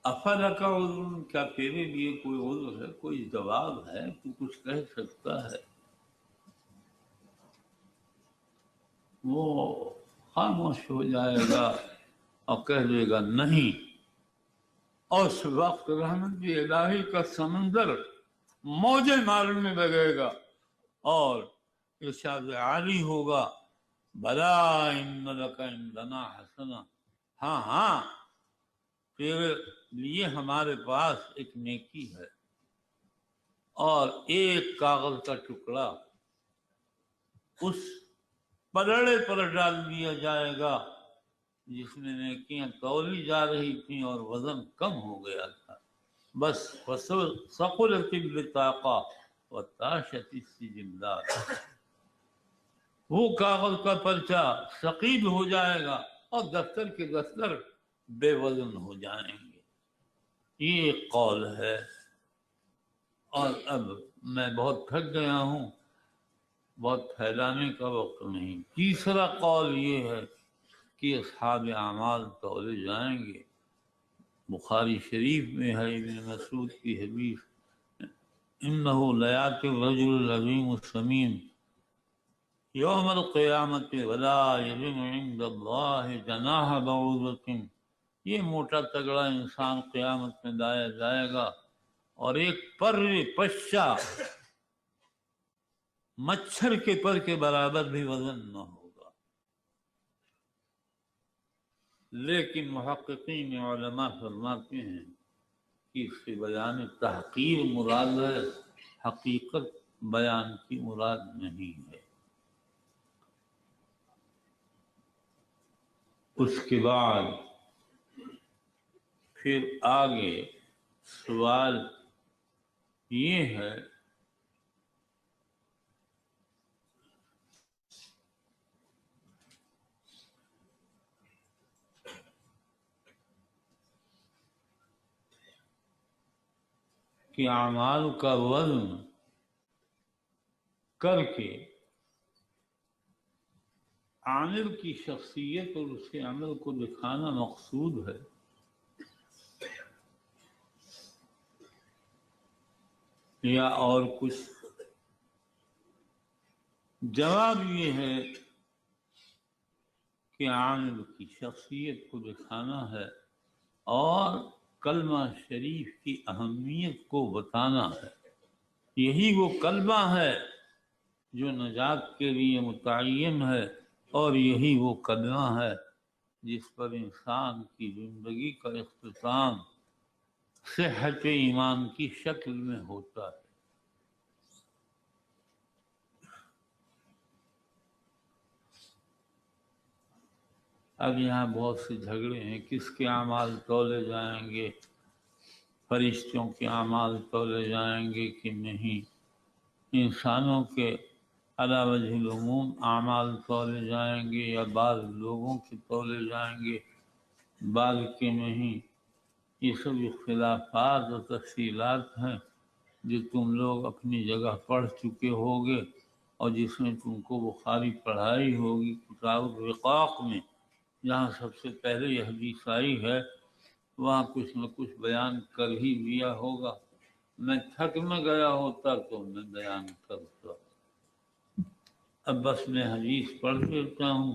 افلک عذر، کیا تیرے لیے کوئی عذر ہے، کوئی جواب ہے، تو کچھ کہہ سکتا ہے؟ وہ خاموش ہو جائے گا اور کہہ دے گا نہیں. اور اس وقت رحمت الہی کا سمندر موجیں مارنے لگے گا اور ارشاد عالی ہوگا بلا ان لک عندنا حسنہ، ہاں ہاں تیرے لیے ہمارے پاس ایک نیکی ہے. اور ایک کاغذ کا ٹکڑا اس پلڑے پر ڈال دیا جائے گا جس میں نیکیاں تولی جا رہی تھیں اور وزن کم ہو گیا تھا. بس ثقلت البطاقہ وطاشت السجلات، وہ کاغذ کا پرچہ ثقیل ہو جائے گا اور دفتر کے دفتر بے وزن ہو جائیں گے. یہ ایک قول ہے. اور اب میں بہت تھک گیا ہوں، بہت پھیلانے کا وقت نہیں. تیسرا قول یہ ہے کہ اصحاب اعمال تولے جائیں گے. بخاری شریف میں ہے ابن مسعود کی حدیث، انه لیاتی الرجل العظیم السمین یوم القیامت ولا یزن عند اللہ جناح بعوضۃ. یہ موٹا تگڑا انسان قیامت میں لایا جائے گا اور ایک پر پشا مچھر کے پر کے برابر بھی وزن نہ ہوگا. لیکن محققین علماء فرماتے ہیں کہ اس سے بیان تحقیر مراد ہے، حقیقت بیان کی مراد نہیں ہے. اس کے بعد پھر آگے سوال یہ ہے کہ اعمال کا وزن کر کے عامل کی شخصیت اور اس کے عمل کو دکھانا مقصود ہے، یا اور کچھ؟ جواب یہ ہے کہ عامل کی شخصیت کو دکھانا ہے اور کلمہ شریف کی اہمیت کو بتانا ہے۔ یہی وہ کلمہ ہے جو نجات کے لیے متعین ہے، اور یہی وہ کلمہ ہے جس پر انسان کی زندگی کا اختتام صحت ایمان کی شکل میں ہوتا ہے۔ اب یہاں بہت سے جھگڑے ہیں، کس کے اعمال تولے جائیں گے، فرشتوں کے اعمال تولے جائیں گے کہ نہیں، انسانوں کے علی وجہ العموم اعمال تولے جائیں گے یا بعض لوگوں کے تولے جائیں گے، بعض کے نہیں۔ یہ سب اختلافات اور تفصیلات ہیں جو تم لوگ اپنی جگہ پڑھ چکے ہوگے، اور جس میں تم کو بخاری پڑھائی ہوگی کتاب الرقاق میں، جہاں سب سے پہلے یہ حدیث آئی ہے، وہاں کچھ نہ کچھ بیان کر ہی دیا ہوگا۔ میں تھک میں گیا ہوتا تو میں بیان کرتا، اب بس میں حدیث پڑھ دیتا ہوں۔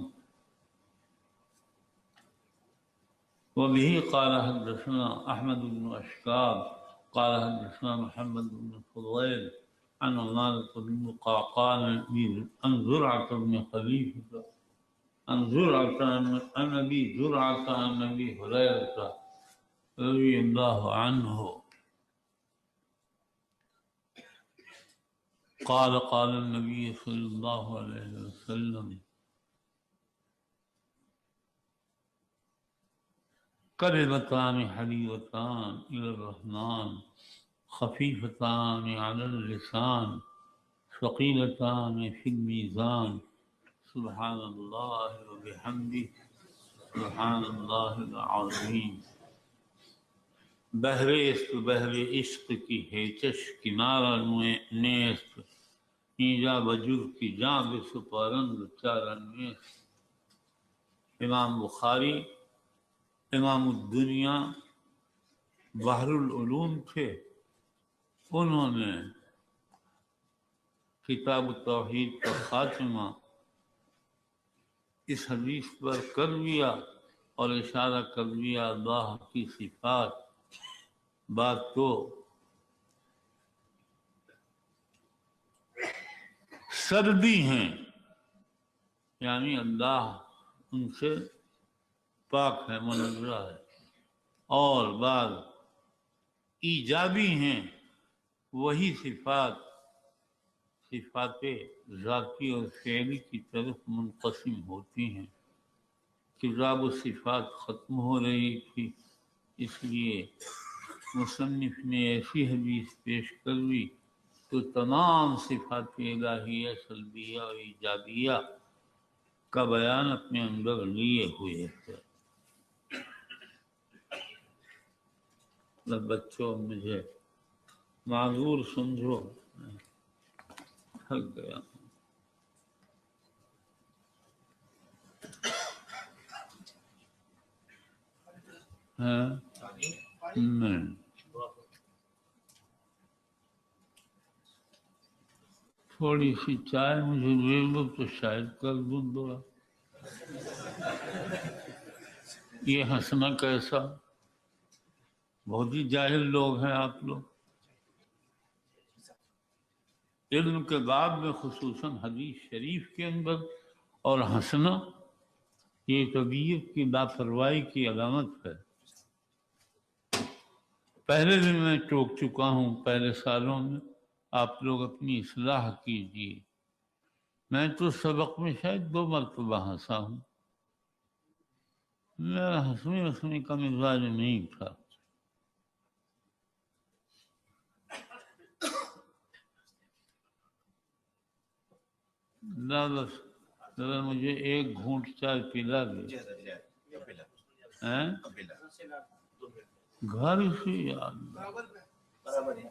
وبه قال حدثنا احمد بن اشکاب قال حدثنا محمد بن فضيل عن عمارة بن قعقاع عن زرعة بن خليفة عن زرعة عن ابي زرعة عن ابي هريرة رضي الله عنه قال قال النبي صلى الله عليه وسلم كلمتان حبيبتان إلى الرحمن خفيفتان على اللسان ثقيلتان في الميزان سبحان الله وبحمده سبحان الله العظيم۔ بحر عشق کی ہیچش کنارہ نیست، اینجا وجود کی جاں بے سپارند چارہ نیست۔ امام بخاری امام الدنیا بحر العلوم تھے، انہوں نے کتاب التوحید کا خاتمہ اس حدیث پر کر لیا اور اشارہ کر دیا اللہ کی صفات۔ بات تو سردی ہیں، یعنی اللہ ان سے پاک ہے، منزہ ہے، اور بعض ایجابی ہیں، وہی صفات ذاتی اور فعلی کی طرف منقسم ہوتی ہیں۔ کتاب و صفات ختم ہو رہی تھی، اس لیے مصنف نے ایسی حدیث پیش کر دی تو تمام صفات الہیہ سلبیہ اور ایجابیہ کا بیان اپنے اندر لیے ہوئے تھے۔ بچوں مجھے معذور سمجھو، تھک گیا۔ نہیں، تھوڑی سی چائے مجھے دے دو تو شاید کر دوں دعا۔ یہ ہنسنا کیسا؟ بہت ہی جاہل لوگ ہیں آپ لوگ۔ علم کے باب میں خصوصاً حدیث شریف کے اندر اور ہنسنا، یہ طبیعت کی لاپرواہی کی علامت ہے۔ پہلے بھی میں ٹوک چکا ہوں، پہلے سالوں میں، آپ لوگ اپنی اصلاح کیجیے۔ میں تو سبق میں شاید 2 مرتبہ ہنسا ہوں، میرا ہنسنے کا مزاج نہیں تھا۔ ذرا مجھے ایک گھونٹ چائے پلا دے۔ گھر سے یاد برابر ہے.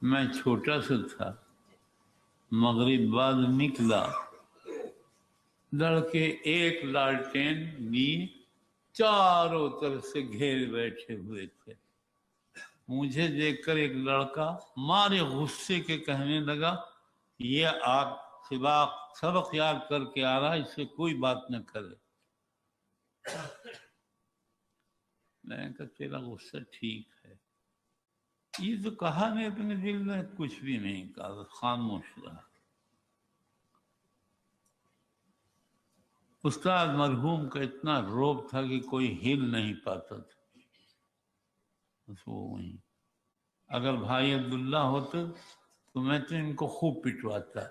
میں چھوٹا سا تھا، مغرب بعد نکلا، لڑکے ایک لالٹین لیے چاروں طرف سے گھیر بیٹھے ہوئے تھے. مجھے دیکھ کر ایک لڑکا مارے غصے کے کہنے لگا یہ آپ سبق یاد کر کے آ رہا، اس سے کوئی بات نہ کرے. میں نے کہا تیرا غصہ ٹھیک ہے. یہ تو کہا نہیں اپنے دل میں، کچھ بھی نہیں کہا، خاموش رہا. استاد مرحوم کا اتنا روب تھا کہ کوئی ہل نہیں پاتا تھا. بس وہ وہیں. اگر بھائی عبداللہ ہوتے تو میں تو ان کو خوب پٹواتا،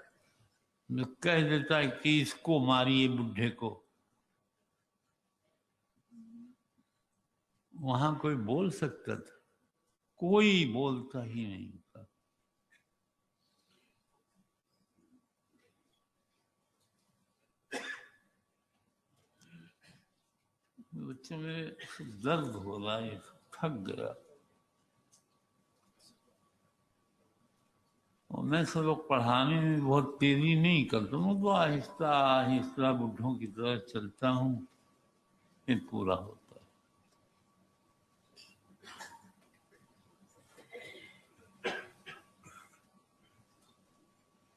میں کہہ دیتا کہ اس کو ماریے بڈھے کو. وہاں کوئی بول سکتا تھا؟ کوئی بولتا ہی نہیں تھا. بچے میرے درد ہو رہا ہے، تھک گیا. اور میں سبق پڑھانے میں بہت تیزی نہیں کرتا ہوں، تو آہستہ آہستہ بڈھوں کی طرح چلتا ہوں، پھر پورا ہوتا ہے.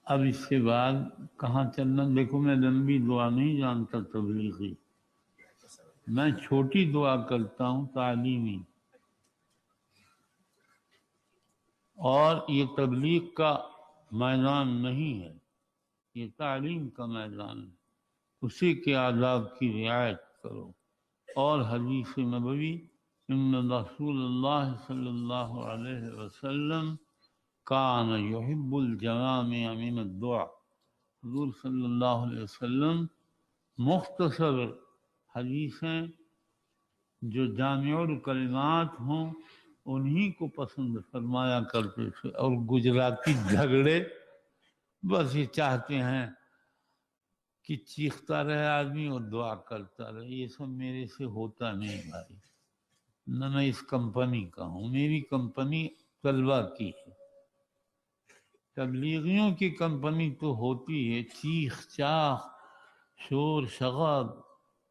اب اس کے بعد کہاں چلنا؟ دیکھو میں لمبی دعا نہیں جانتا تبلیغی، میں چھوٹی دعا کرتا ہوں تعلیمی. اور یہ تبلیغ کا میدان نہیں ہے، یہ تعلیم کا میدان ہے. اسی کے آداب کی رعایت کرو. اور حدیث نبوی ان رسول اللہ صلی اللہ علیہ وسلم کان یحب الجوامع من الدعا. حضور صلی اللہ علیہ وسلم مختصر حدیثیں جو جامع الکلمات ہوں انہی کو پسند فرمایا کرتے تھے. اور گجراتی جھگڑے بس یہ چاہتے ہیں کہ چیختا رہے آدمی اور دعا کرتا رہے. یہ سب میرے سے ہوتا نہیں بھائی، نہ میں اس کمپنی کا ہوں. میری کمپنی طلبہ کی ہے. تبلیغیوں کی کمپنی تو ہوتی ہے چیخ چاخ شور شغب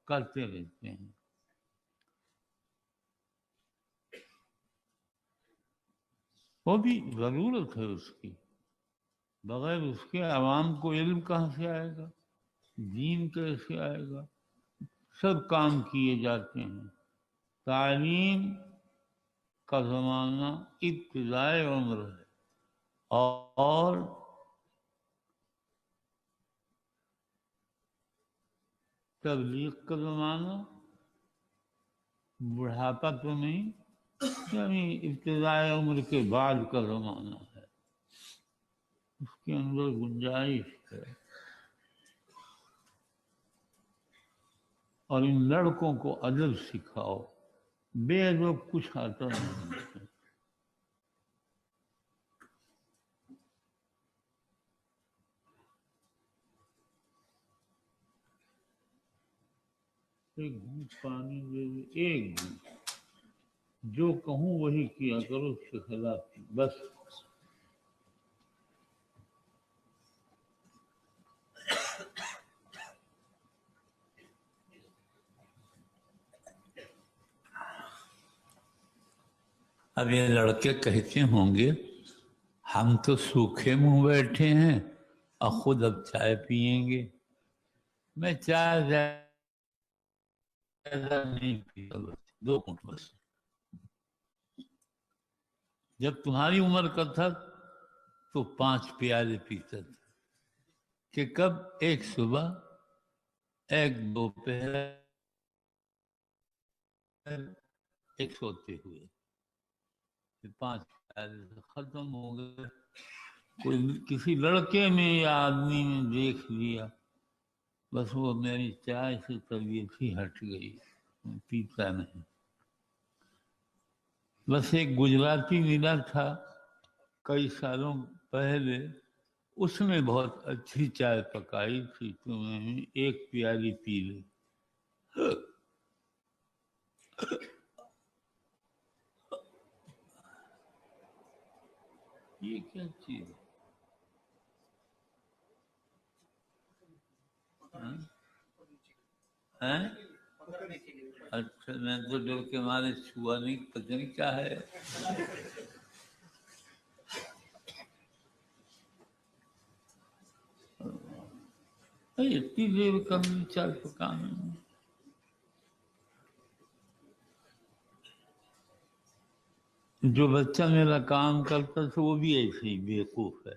کرتے رہتے ہیں. وہ بھی ضرورت ہے اس کی، بغیر اس کے عوام کو علم کہاں سے آئے گا، دین کیسے آئے گا؟ سب کام کیے جاتے ہیں. تعلیم کا زمانہ ابتدائے عمر ہے اور تبلیغ کا زمانہ بڑھاپا تو نہیں، یعنی ابتدائے عمر کے بعد کا زمانہ ہے. اس کے اندر گنجائش ہے. اور ان لڑکوں کو ادب سکھاؤ، بے ادب کچھ آتا نہیں ہے. ایک گھونٹ پانی دے دے، ایک گھونٹ، جو کہوں وہی کیا کرو، اس کے خلاف بس. اب یہ لڑکے کہتے ہوں گے ہم تو سوکھے منہ بیٹھے ہیں اور خود اب چائے پئیں گے. میں چائے زیادہ نہیں پیتا، بس 2 گھونٹ بس. جب تمہاری عمر کا تھا تو 5 پیالے پیتا تھا، کہ کب؟ ایک صبح، ایک دوپہر، ایک سوتے ہوئے. 5 پیالے ختم ہو گئے. کوئی کسی لڑکے میں یا آدمی نے دیکھ لیا، بس وہ میری چائے سے طبیعت ہی ہٹ گئی، پیتا نہیں. بس ایک گجراتی ملا تھا کئی سالوں پہلے، اس نے بہت اچھی چائے پکائی تھی، تمہیں ایک پیالی پی لی۔ یہ کیا چیز ہے؟ اچھا، میں تو ڈر کے مارے چھوا نہیں، پتہ نہیں کیا ہے۔ اتنی دیر کم چائے پکانے میں۔ جو بچہ میرا کام کرتا تھا وہ بھی ایسے ہی بیوقوف ہے،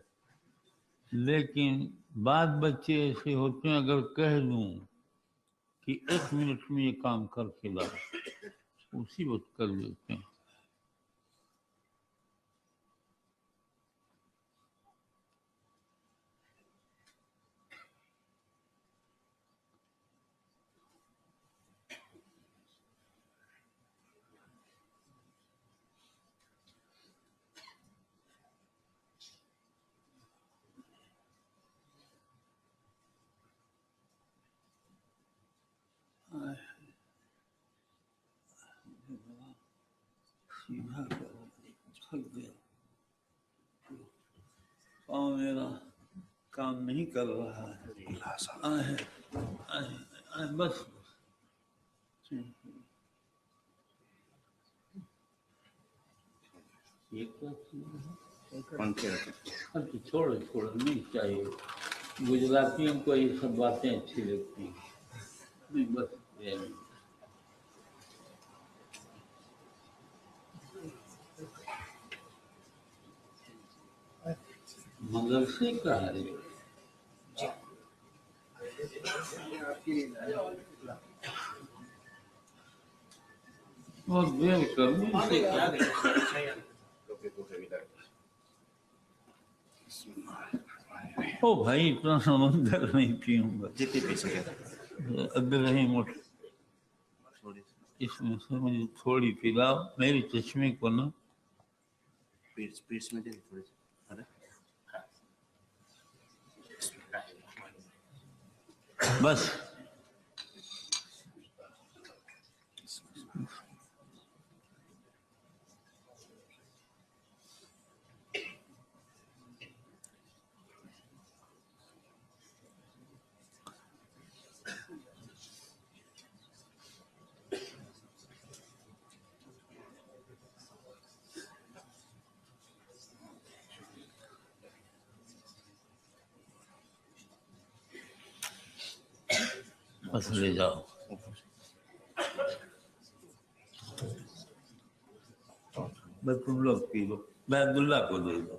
لیکن بعض بچے ایسے ہوتے ہیں اگر کہہ دوں کہ 1 منٹ میں یہ کام کر کے لاؤ، اسی وقت کر دیتے ہیں۔ پاؤں میرا کام نہیں کر رہا ہے، بس یہ کیا چیز ہے؟ چھوڑو نہیں چاہیے، گجراتیوں کو یہ سب باتیں اچھی لگتی ہیں، نہیں بس مدرسے کا ہے۔ بہت دیر کروں او بھائی، اتنا سمندر نہیں پیوں گا، جتنی پی سکے۔ اب رحیم اٹھ، اس میں سے مجھے تھوڑی پلاؤ، میری چشمے کو نا پیٹس میں دے تھوڑی سی۔ بس بس لے جاؤ۔ بس تم لوگ پی لو، میں عبداللہ کو دے دو۔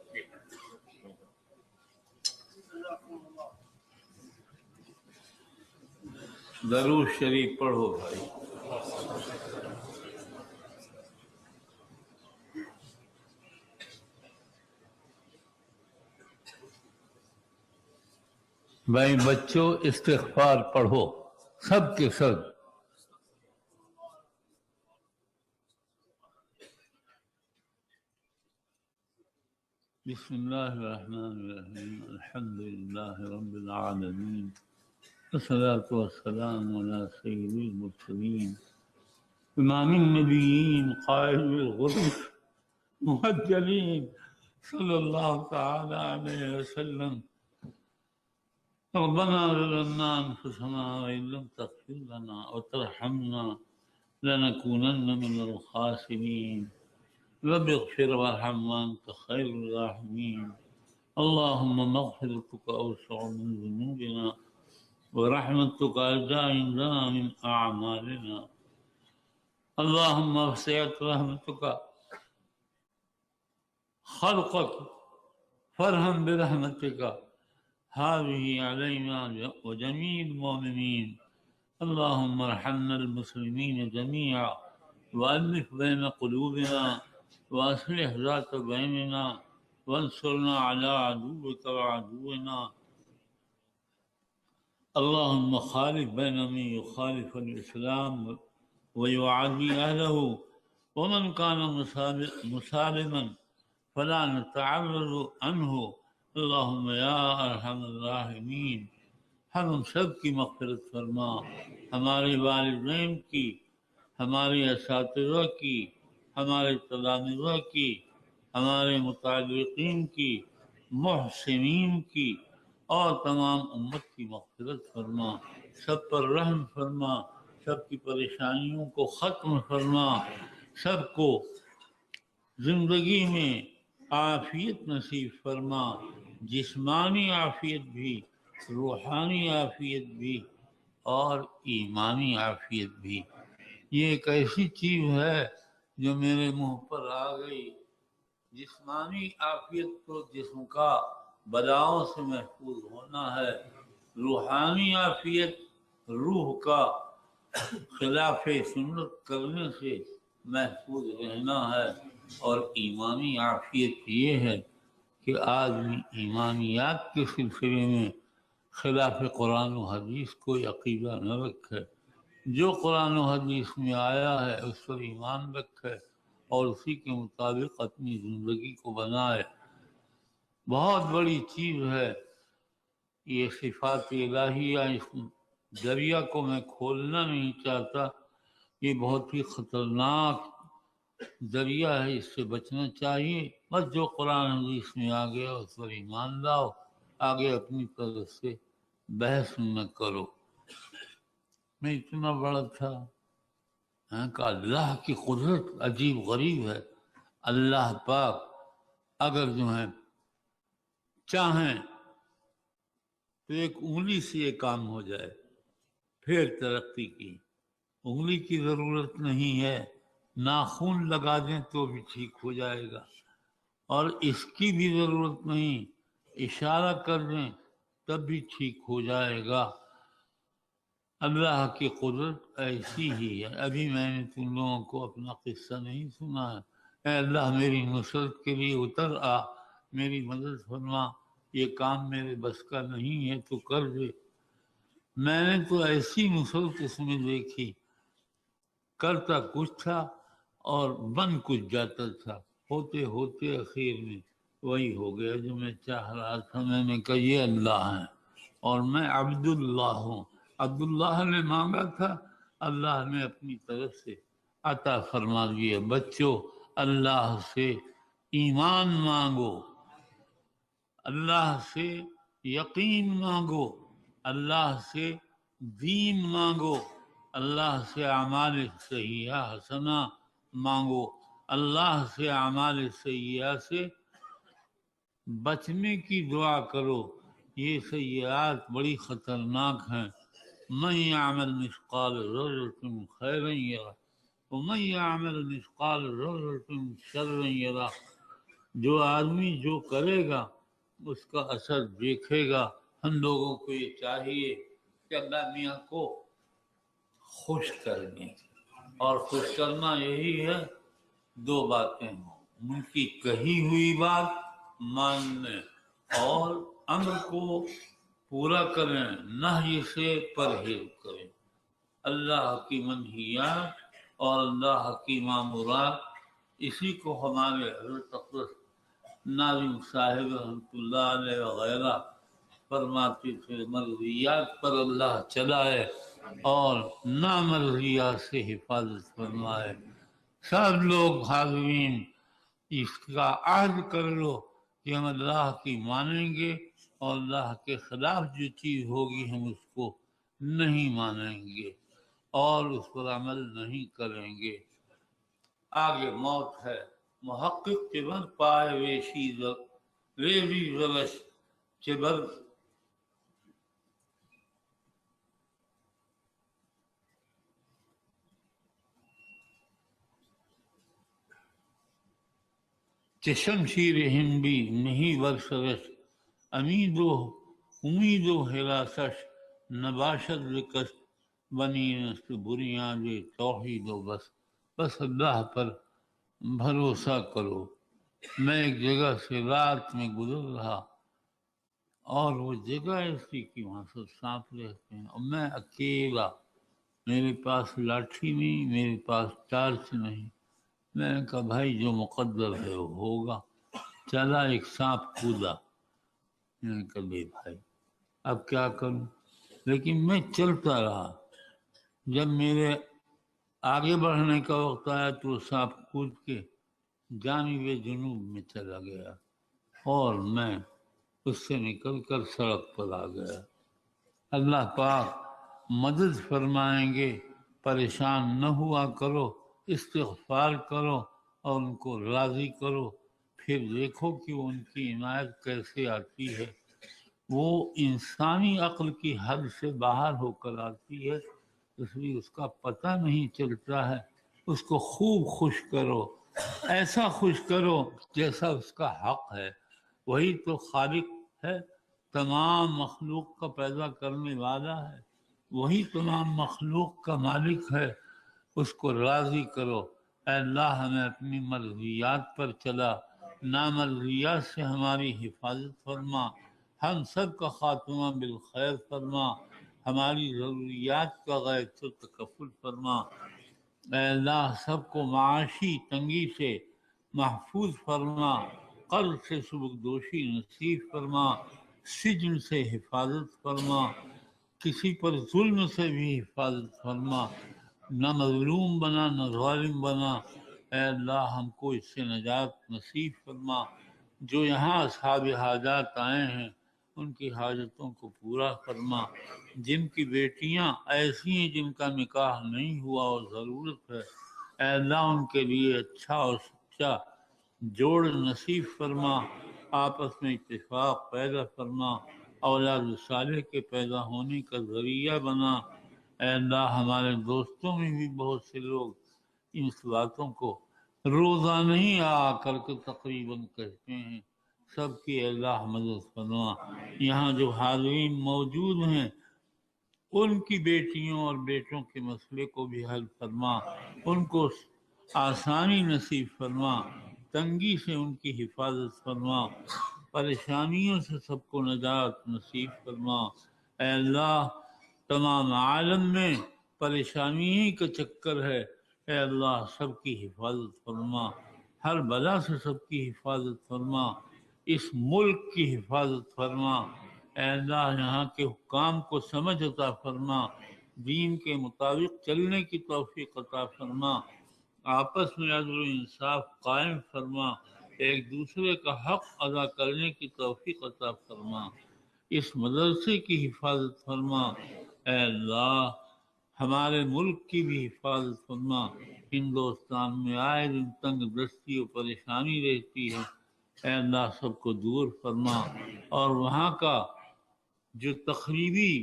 درود شریف پڑھو بھائی۔ بھائی بچوں استغفار پڑھو، سب کے سب۔ بسم اللہ الرحمن الرحیم، الحمد للہ رب العالمین، والصلاة والسلام على سید المرسلین امام النبیین قائد الغر المحجلین صلی اللہ تعالی علیہ وسلم۔ ربنا ظلمنا انفسنا وان لم تغفر لنا وترحمنا لنكونن من الخاسرين، رب اغفر وارحم وانت خير الراحمين، اللهم مغفرتك اوسع من ذنوبنا ورحمتك ارجى عندنا من اعمالنا، اللهم وسعت رحمتك خلقك فارحم برحمتك هذه علينا وجميع المؤمنين، اللهم ارحمنا المسلمين جميعا وألف بين قلوبنا وأصلح ذات بيننا وانصرنا على عدوك وعدونا، اللهم خالف بين من يخالف الإسلام ويعادي أهله، ومن كان مسالما فلا نتعرض عنه اللہم یا ارحم الراحمین، ہم سب کی مغفرت فرما، ہمارے والدین کی، ہمارے اساتذہ کی، ہمارے تلامذہ کی، ہمارے متعلقین کی، محسنین کی، اور تمام امت کی مغفرت فرما، سب پر رحم فرما، سب کی پریشانیوں کو ختم فرما، سب کو زندگی میں عافیت نصیب فرما، جسمانی عافیت بھی، روحانی عافیت بھی، اور ایمانی عافیت بھی۔ یہ ایک ایسی چیز ہے جو میرے منہ پر آ گئی۔ جسمانی عافیت تو جسم کا بلاؤں سے محفوظ ہونا ہے، روحانی عافیت روح کا خلاف سنت کرنے سے محفوظ رہنا ہے، اور ایمانی عافیت یہ ہے کہ آدمی ایمانیات کے سلسلے میں خلاف قرآن و حدیث کو عقیدہ نہ رکھے، جو قرآن و حدیث میں آیا ہے اس پر ایمان رکھے اور اسی کے مطابق اپنی زندگی کو بنائے۔ بہت بڑی چیز ہے یہ صفات الہیہ، اس دریا کو میں کھولنا نہیں چاہتا، یہ بہت ہی خطرناک دریا ہے، اس سے بچنا چاہیے۔ بس جو قرآن حدیث میں آ گیا اس پر ایمان لاؤ، آگے اپنی طرف سے بحث نہ کرو۔ میں اتنا بڑا تھا کہ اللہ کی قدرت عجیب غریب ہے۔ اللہ پاک اگر جو ہے چاہیں تو ایک انگلی سے یہ کام ہو جائے، پھر ترقی کی انگلی کی ضرورت نہیں ہے، ناخن لگا دیں تو بھی ٹھیک ہو جائے گا، اور اس کی بھی ضرورت نہیں، اشارہ کر دیں تب بھی ٹھیک ہو جائے گا۔ اللہ کی قدرت ایسی ہی ہے۔ ابھی میں نے تم لوگوں کو اپنا قصہ نہیں سنا ہے، اے اللہ میری نصرت کے لیے اتر آ، میری مدد فرما، یہ کام میرے بس کا نہیں ہے تو کر دے۔ میں نے تو ایسی نصرت اس میں دیکھی، کرتا کچھ تھا اور بن کچھ جاتا تھا، ہوتے ہوتے اخیر میں وہی ہو گیا جو میں چاہ رہا تھا۔ میں نے کہا یہ اللہ ہے اور میں عبداللہ ہوں۔ عبداللہ نے مانگا تھا، اللہ نے اپنی طرف سے عطا فرما دیا۔ بچوں، اللہ سے ایمان مانگو، اللہ سے یقین مانگو، اللہ سے دین مانگو، اللہ سے اعمال سیئہ حسنہ مانگو، اللہ سے اعمال سیئہ سے بچنے کی دعا کرو۔ یہ سیئات بڑی خطرناک ہیں۔ من یعمل مثقال ذرۃ خیرا یرہ ومن یعمل مثقال ذرۃ شرا یرہ۔ جو آدمی جو کرے گا اس کا اثر دیکھے گا۔ ہم لوگوں کو یہ چاہیے کہ اللہ میاں کو خوش کر دیں، اور خوش کرنا یہی ہے دو باتیں ہوں، ان کی کہی ہوئی بات ماننے اور امر کو پورا کریں، نہی سے پرہیز کریں۔ اللہ کی منہیات اور اللہ کی معمورات، اسی کو ہمارے حضرت اقدس ناظم صاحب رحمۃ اللہ علیہ وغیرہ فرماتے تھے، مرضیات پر اللہ چلائے اور نامرضیات سے حفاظت فرمائے۔ سب لوگ حاضرین اس کا عہد کر لو کہ ہم اللہ کی مانیں گے، اور اللہ کے خلاف جو چیز ہوگی ہم اس کو نہیں مانیں گے اور اس پر عمل نہیں کریں گے۔ آگے موت ہے، محقق کے بر پائے ریزی زرش کے بر کہ شمشیر ہندی نہیں برسرش، امید و حراسش نباشد لکش، بنی نسل بنیاد توحید و بس۔ بس اللہ پر بھروسہ کرو۔ میں ایک جگہ سے رات میں گزر رہا، اور وہ جگہ ایسی کہ وہاں سب سانپ رہتے ہیں، اور میں اکیلا، میرے پاس لاٹھی نہیں، میرے پاس ٹارچ نہیں۔ میں نے کہا بھائی جو مقدر ہے وہ ہوگا۔ چلا ایک سانپ کودا، میں نے کہا لے بھائی اب کیا کروں، لیکن میں چلتا رہا۔ جب میرے آگے بڑھنے کا وقت آیا تو سانپ کود کے جانب جنوب میں چلا گیا اور میں اس سے نکل کر سڑک پر آ گیا۔ اللہ پاک مدد فرمائیں گے، پریشان نہ ہوا کرو، استغفار کرو اور ان کو راضی کرو، پھر دیکھو کہ ان کی عنایت کیسے آتی ہے۔ وہ انسانی عقل کی حد سے باہر ہو کر آتی ہے، اس لیے اس کا پتہ نہیں چلتا ہے۔ اس کو خوب خوش کرو، ایسا خوش کرو جیسا اس کا حق ہے۔ وہی تو خالق ہے، تمام مخلوق کا پیدا کرنے والا ہے، وہی تمام مخلوق کا مالک ہے۔ اس کو راضی کرو، اے اللہ ہمیں اپنی مرضیات پر چلا، نامرضیات سے ہماری حفاظت فرما، ہم سب کا خاتمہ بالخیر فرما، ہماری ضروریات کا غیر تو تکفل فرما۔ اے اللہ سب کو معاشی تنگی سے محفوظ فرما، قرض سے سبکدوشی نصیب فرما، سجن سے حفاظت فرما، کسی پر ظلم سے بھی حفاظت فرما، نہ مظلوم بنا نہ ظالم بنا۔ اے اللہ ہم کو اس سے نجات نصیب فرما۔ جو یہاں اصحاب حاجات آئے ہیں ان کی حاجتوں کو پورا فرما، جن کی بیٹیاں ایسی ہیں جن کا نکاح نہیں ہوا اور ضرورت ہے، اے اللہ ان کے لیے اچھا اور سچا جوڑ نصیب فرما، آپس میں اتفاق پیدا فرما، اولاد صالح کے پیدا ہونے کا ذریعہ بنا۔ اے اللہ ہمارے دوستوں میں بھی بہت سے لوگ ان باتوں کو روزانہ ہی آ کر کے تقریباً کہتے ہیں، سب کی اللہ مدد فرما۔ یہاں جو حاضرین موجود ہیں ان کی بیٹیوں اور بیٹوں کے مسئلے کو بھی حل فرما، ان کو آسانی نصیب فرما، تنگی سے ان کی حفاظت فرما، پریشانیوں سے سب کو نجات نصیب فرما۔ اے اللہ تمام عالم میں پریشانی ہی کا چکر ہے، اے اللہ سب کی حفاظت فرما، ہر بلا سے سب کی حفاظت فرما، اس ملک کی حفاظت فرما۔ اے اللہ یہاں کے حکام کو سمجھ عطا فرما، دین کے مطابق چلنے کی توفیق عطا فرما، آپس میں عدل و انصاف قائم فرما، ایک دوسرے کا حق ادا کرنے کی توفیق عطا فرما، اس مدرسے کی حفاظت فرما۔ اے اللہ ہمارے ملک کی بھی حفاظت فرما، ہندوستان میں آئے دن تنگ دستی و پریشانی رہتی ہے، اے اللہ سب کو دور فرما، اور وہاں کا جو تخریبی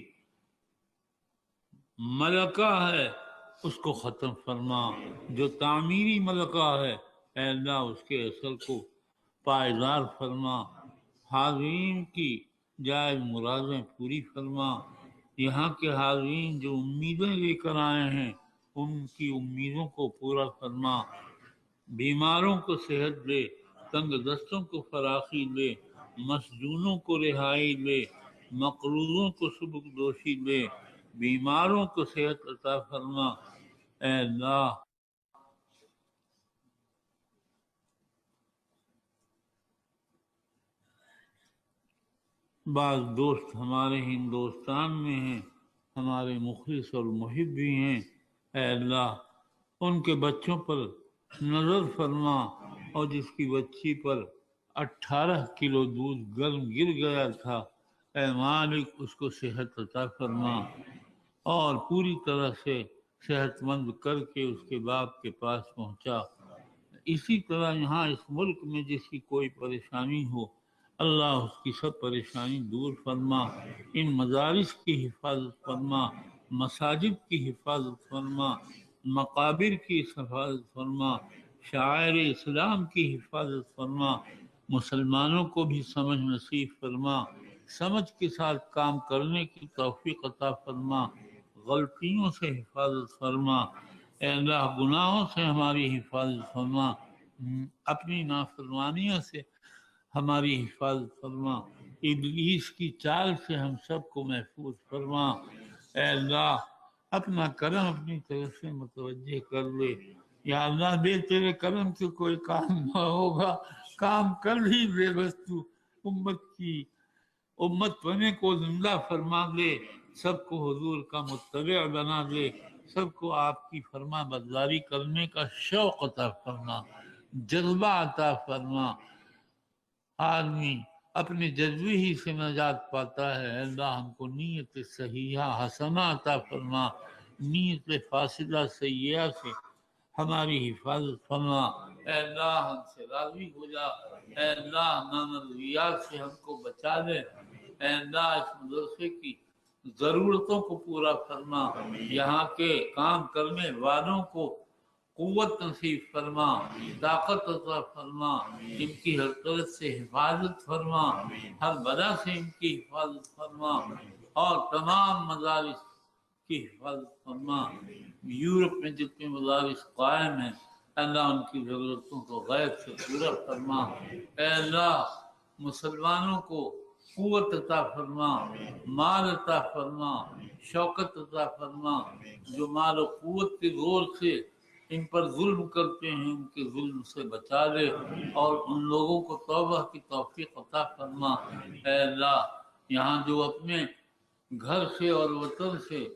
ملکہ ہے اس کو ختم فرما، جو تعمیری ملکہ ہے اے اللہ اس کے اثر کو پائیدار فرما، حاضرین کی جائز مرادیں پوری فرما، یہاں کے حاضرین جو امیدیں لے کر آئے ہیں ان کی امیدوں کو پورا فرما، بیماروں کو صحت دے، تنگ دستوں کو فراخی دے، مسجونوں کو رہائی دے، مقروضوں کو سبکدوشی دے، بیماروں کو صحت عطا فرما۔ اے اللہ بعض دوست ہمارے ہندوستان میں ہیں، ہمارے مخلص اور محب بھی ہیں، اے اللہ ان کے بچوں پر نظر فرما، اور جس کی بچی پر 18 کلو دودھ گرم گر گیا تھا اے مالک اس کو صحت عطا فرما اور پوری طرح سے صحت مند کر کے اس کے باپ کے پاس پہنچا۔ اسی طرح یہاں اس ملک میں جس کی کوئی پریشانی ہو اللہ اس کی سب پریشانی دور فرما، ان مدارس کی حفاظت فرما، مساجد کی حفاظت فرما، مقابر کی حفاظت فرما، شاعر اسلام کی حفاظت فرما، مسلمانوں کو بھی سمجھ نصیب فرما، سمجھ کے ساتھ کام کرنے کی توفیق عطا فرما، غلطیوں سے حفاظت فرما، اے اللہ گناہوں سے ہماری حفاظت فرما، اپنی نافرمانیوں سے ہماری حفاظت فرما، ابلیس کی چال سے ہم سب کو محفوظ فرما۔ اے اللہ اپنا کرم اپنی طرف سے متوجہ کر لے، یا اللہ بے تیرے کرم کے کوئی کام نہ ہوگا، کام کر ہی دے بس تو امت کی امت پنے کو زندہ فرما دے، سب کو حضور کا متبع بنا دے، سب کو آپ کی فرما برداری کرنے کا شوق عطا فرما، جذبہ عطا فرما۔ آدمی اپنے جذبے ہی سے نجات پاتا ہے۔ اے اللہ ہم کو نیت صحیحہ حسنہ عطا فرما، نیت فاسدہ سیئہ سے ہماری حفاظت فرما۔ اے اللہ ہم سے راضی ہو جا۔ اے اللہ نامرضیات سے ہم کو بچا لے۔ اے اللہ اس مدرسے کی ضرورتوں کو پورا فرما، یہاں کے کام کرنے والوں کو قوت نصیب فرما، طاقت عطا فرما، ان کی ہر طرف سے حفاظت فرما، ہر بلا سے ان کی حفاظت فرما، اور تمام مدارس کی حفاظت فرما۔ یورپ میں جتنے مدارس قائم ہیں اللہ ان کی ضرورتوں کو غیب سے پورا فرما۔ اے اللہ مسلمانوں کو قوت عطا فرما، مال عطا فرما، شوکت عطا فرما، جو مال و قوت کے زور سے ان پر ظلم کرتے ہیں ان کے ظلم سے بچا لے، اور ان لوگوں کو توبہ کی توفیق عطا فرما۔ اے اللہ یہاں جو اپنے گھر سے اور وطن سے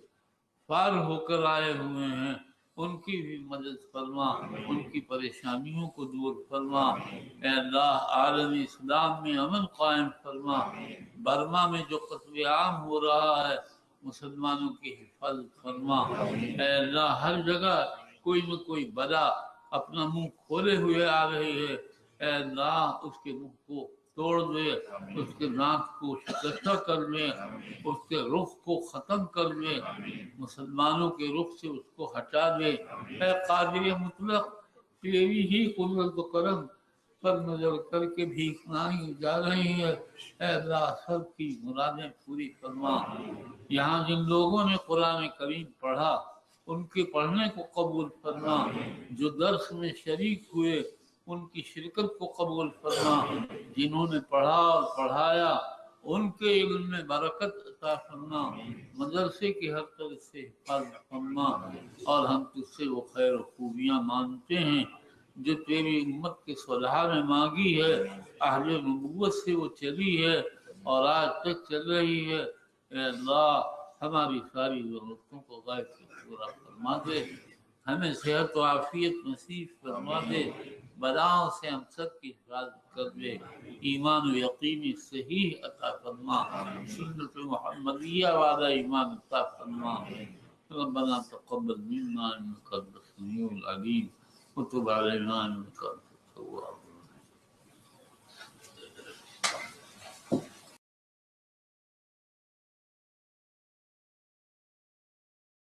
فارغ ہو کر آئے ہوئے ہیں ان کی بھی مدد فرما، ان کی پریشانیوں کو دور فرما۔ اے اللہ عالم اسلام میں امن قائم فرما۔ برما میں جو قتل عام ہو رہا ہے مسلمانوں کی حفاظت فرما۔ اے اللہ ہر جگہ کوئی نہ کوئی بلا اپنا منہ کھولے ہوئے آ رہی ہے، اے اللہ اس کے منہ کو توڑ دے، اس کے ناک کو شکستہ کر دے، اس کے رخ کو ختم کر دے، مسلمانوں کے رخ سے اس کو ہٹا دے۔ اے قادر مطلق تیری ہی قدرت و کرم پر نظر کر کے بھیک مانگی جا رہی ہے، اے اللہ سب کی مرادیں پوری فرما۔ یہاں جن لوگوں نے قرآن کریم پڑھا ان کے پڑھنے کو قبول فرما، جو درس میں شریک ہوئے ان کی شرکت کو قبول فرما، جنہوں نے پڑھا اور پڑھایا ان کے علم میں برکت عطا فرما، مدرسے کی ہر طرف سے حفاظت فرما، اور ہم تجھ سے وہ خیر و خوبیاں مانتے ہیں جو تیری امت کے صلحہ نے مانگی ہے، اہل نبوت سے وہ چلی ہے اور آج تک چل رہی ہے۔ اے اللہ ہماری ساری ضرورتوں کو غیب سے پورا فرما دے، ہمیں صحت و عافیت نصیب فرما دے، بلاؤں سے ہم سب کی حفاظت کر دے، ایمان و یقینی صحیح عطا فرما، سنت محمدیہ والا ایمان عطا فرما۔ ربنا تقبل منا انك انت السميع العليم وتب علينا انك انت التواب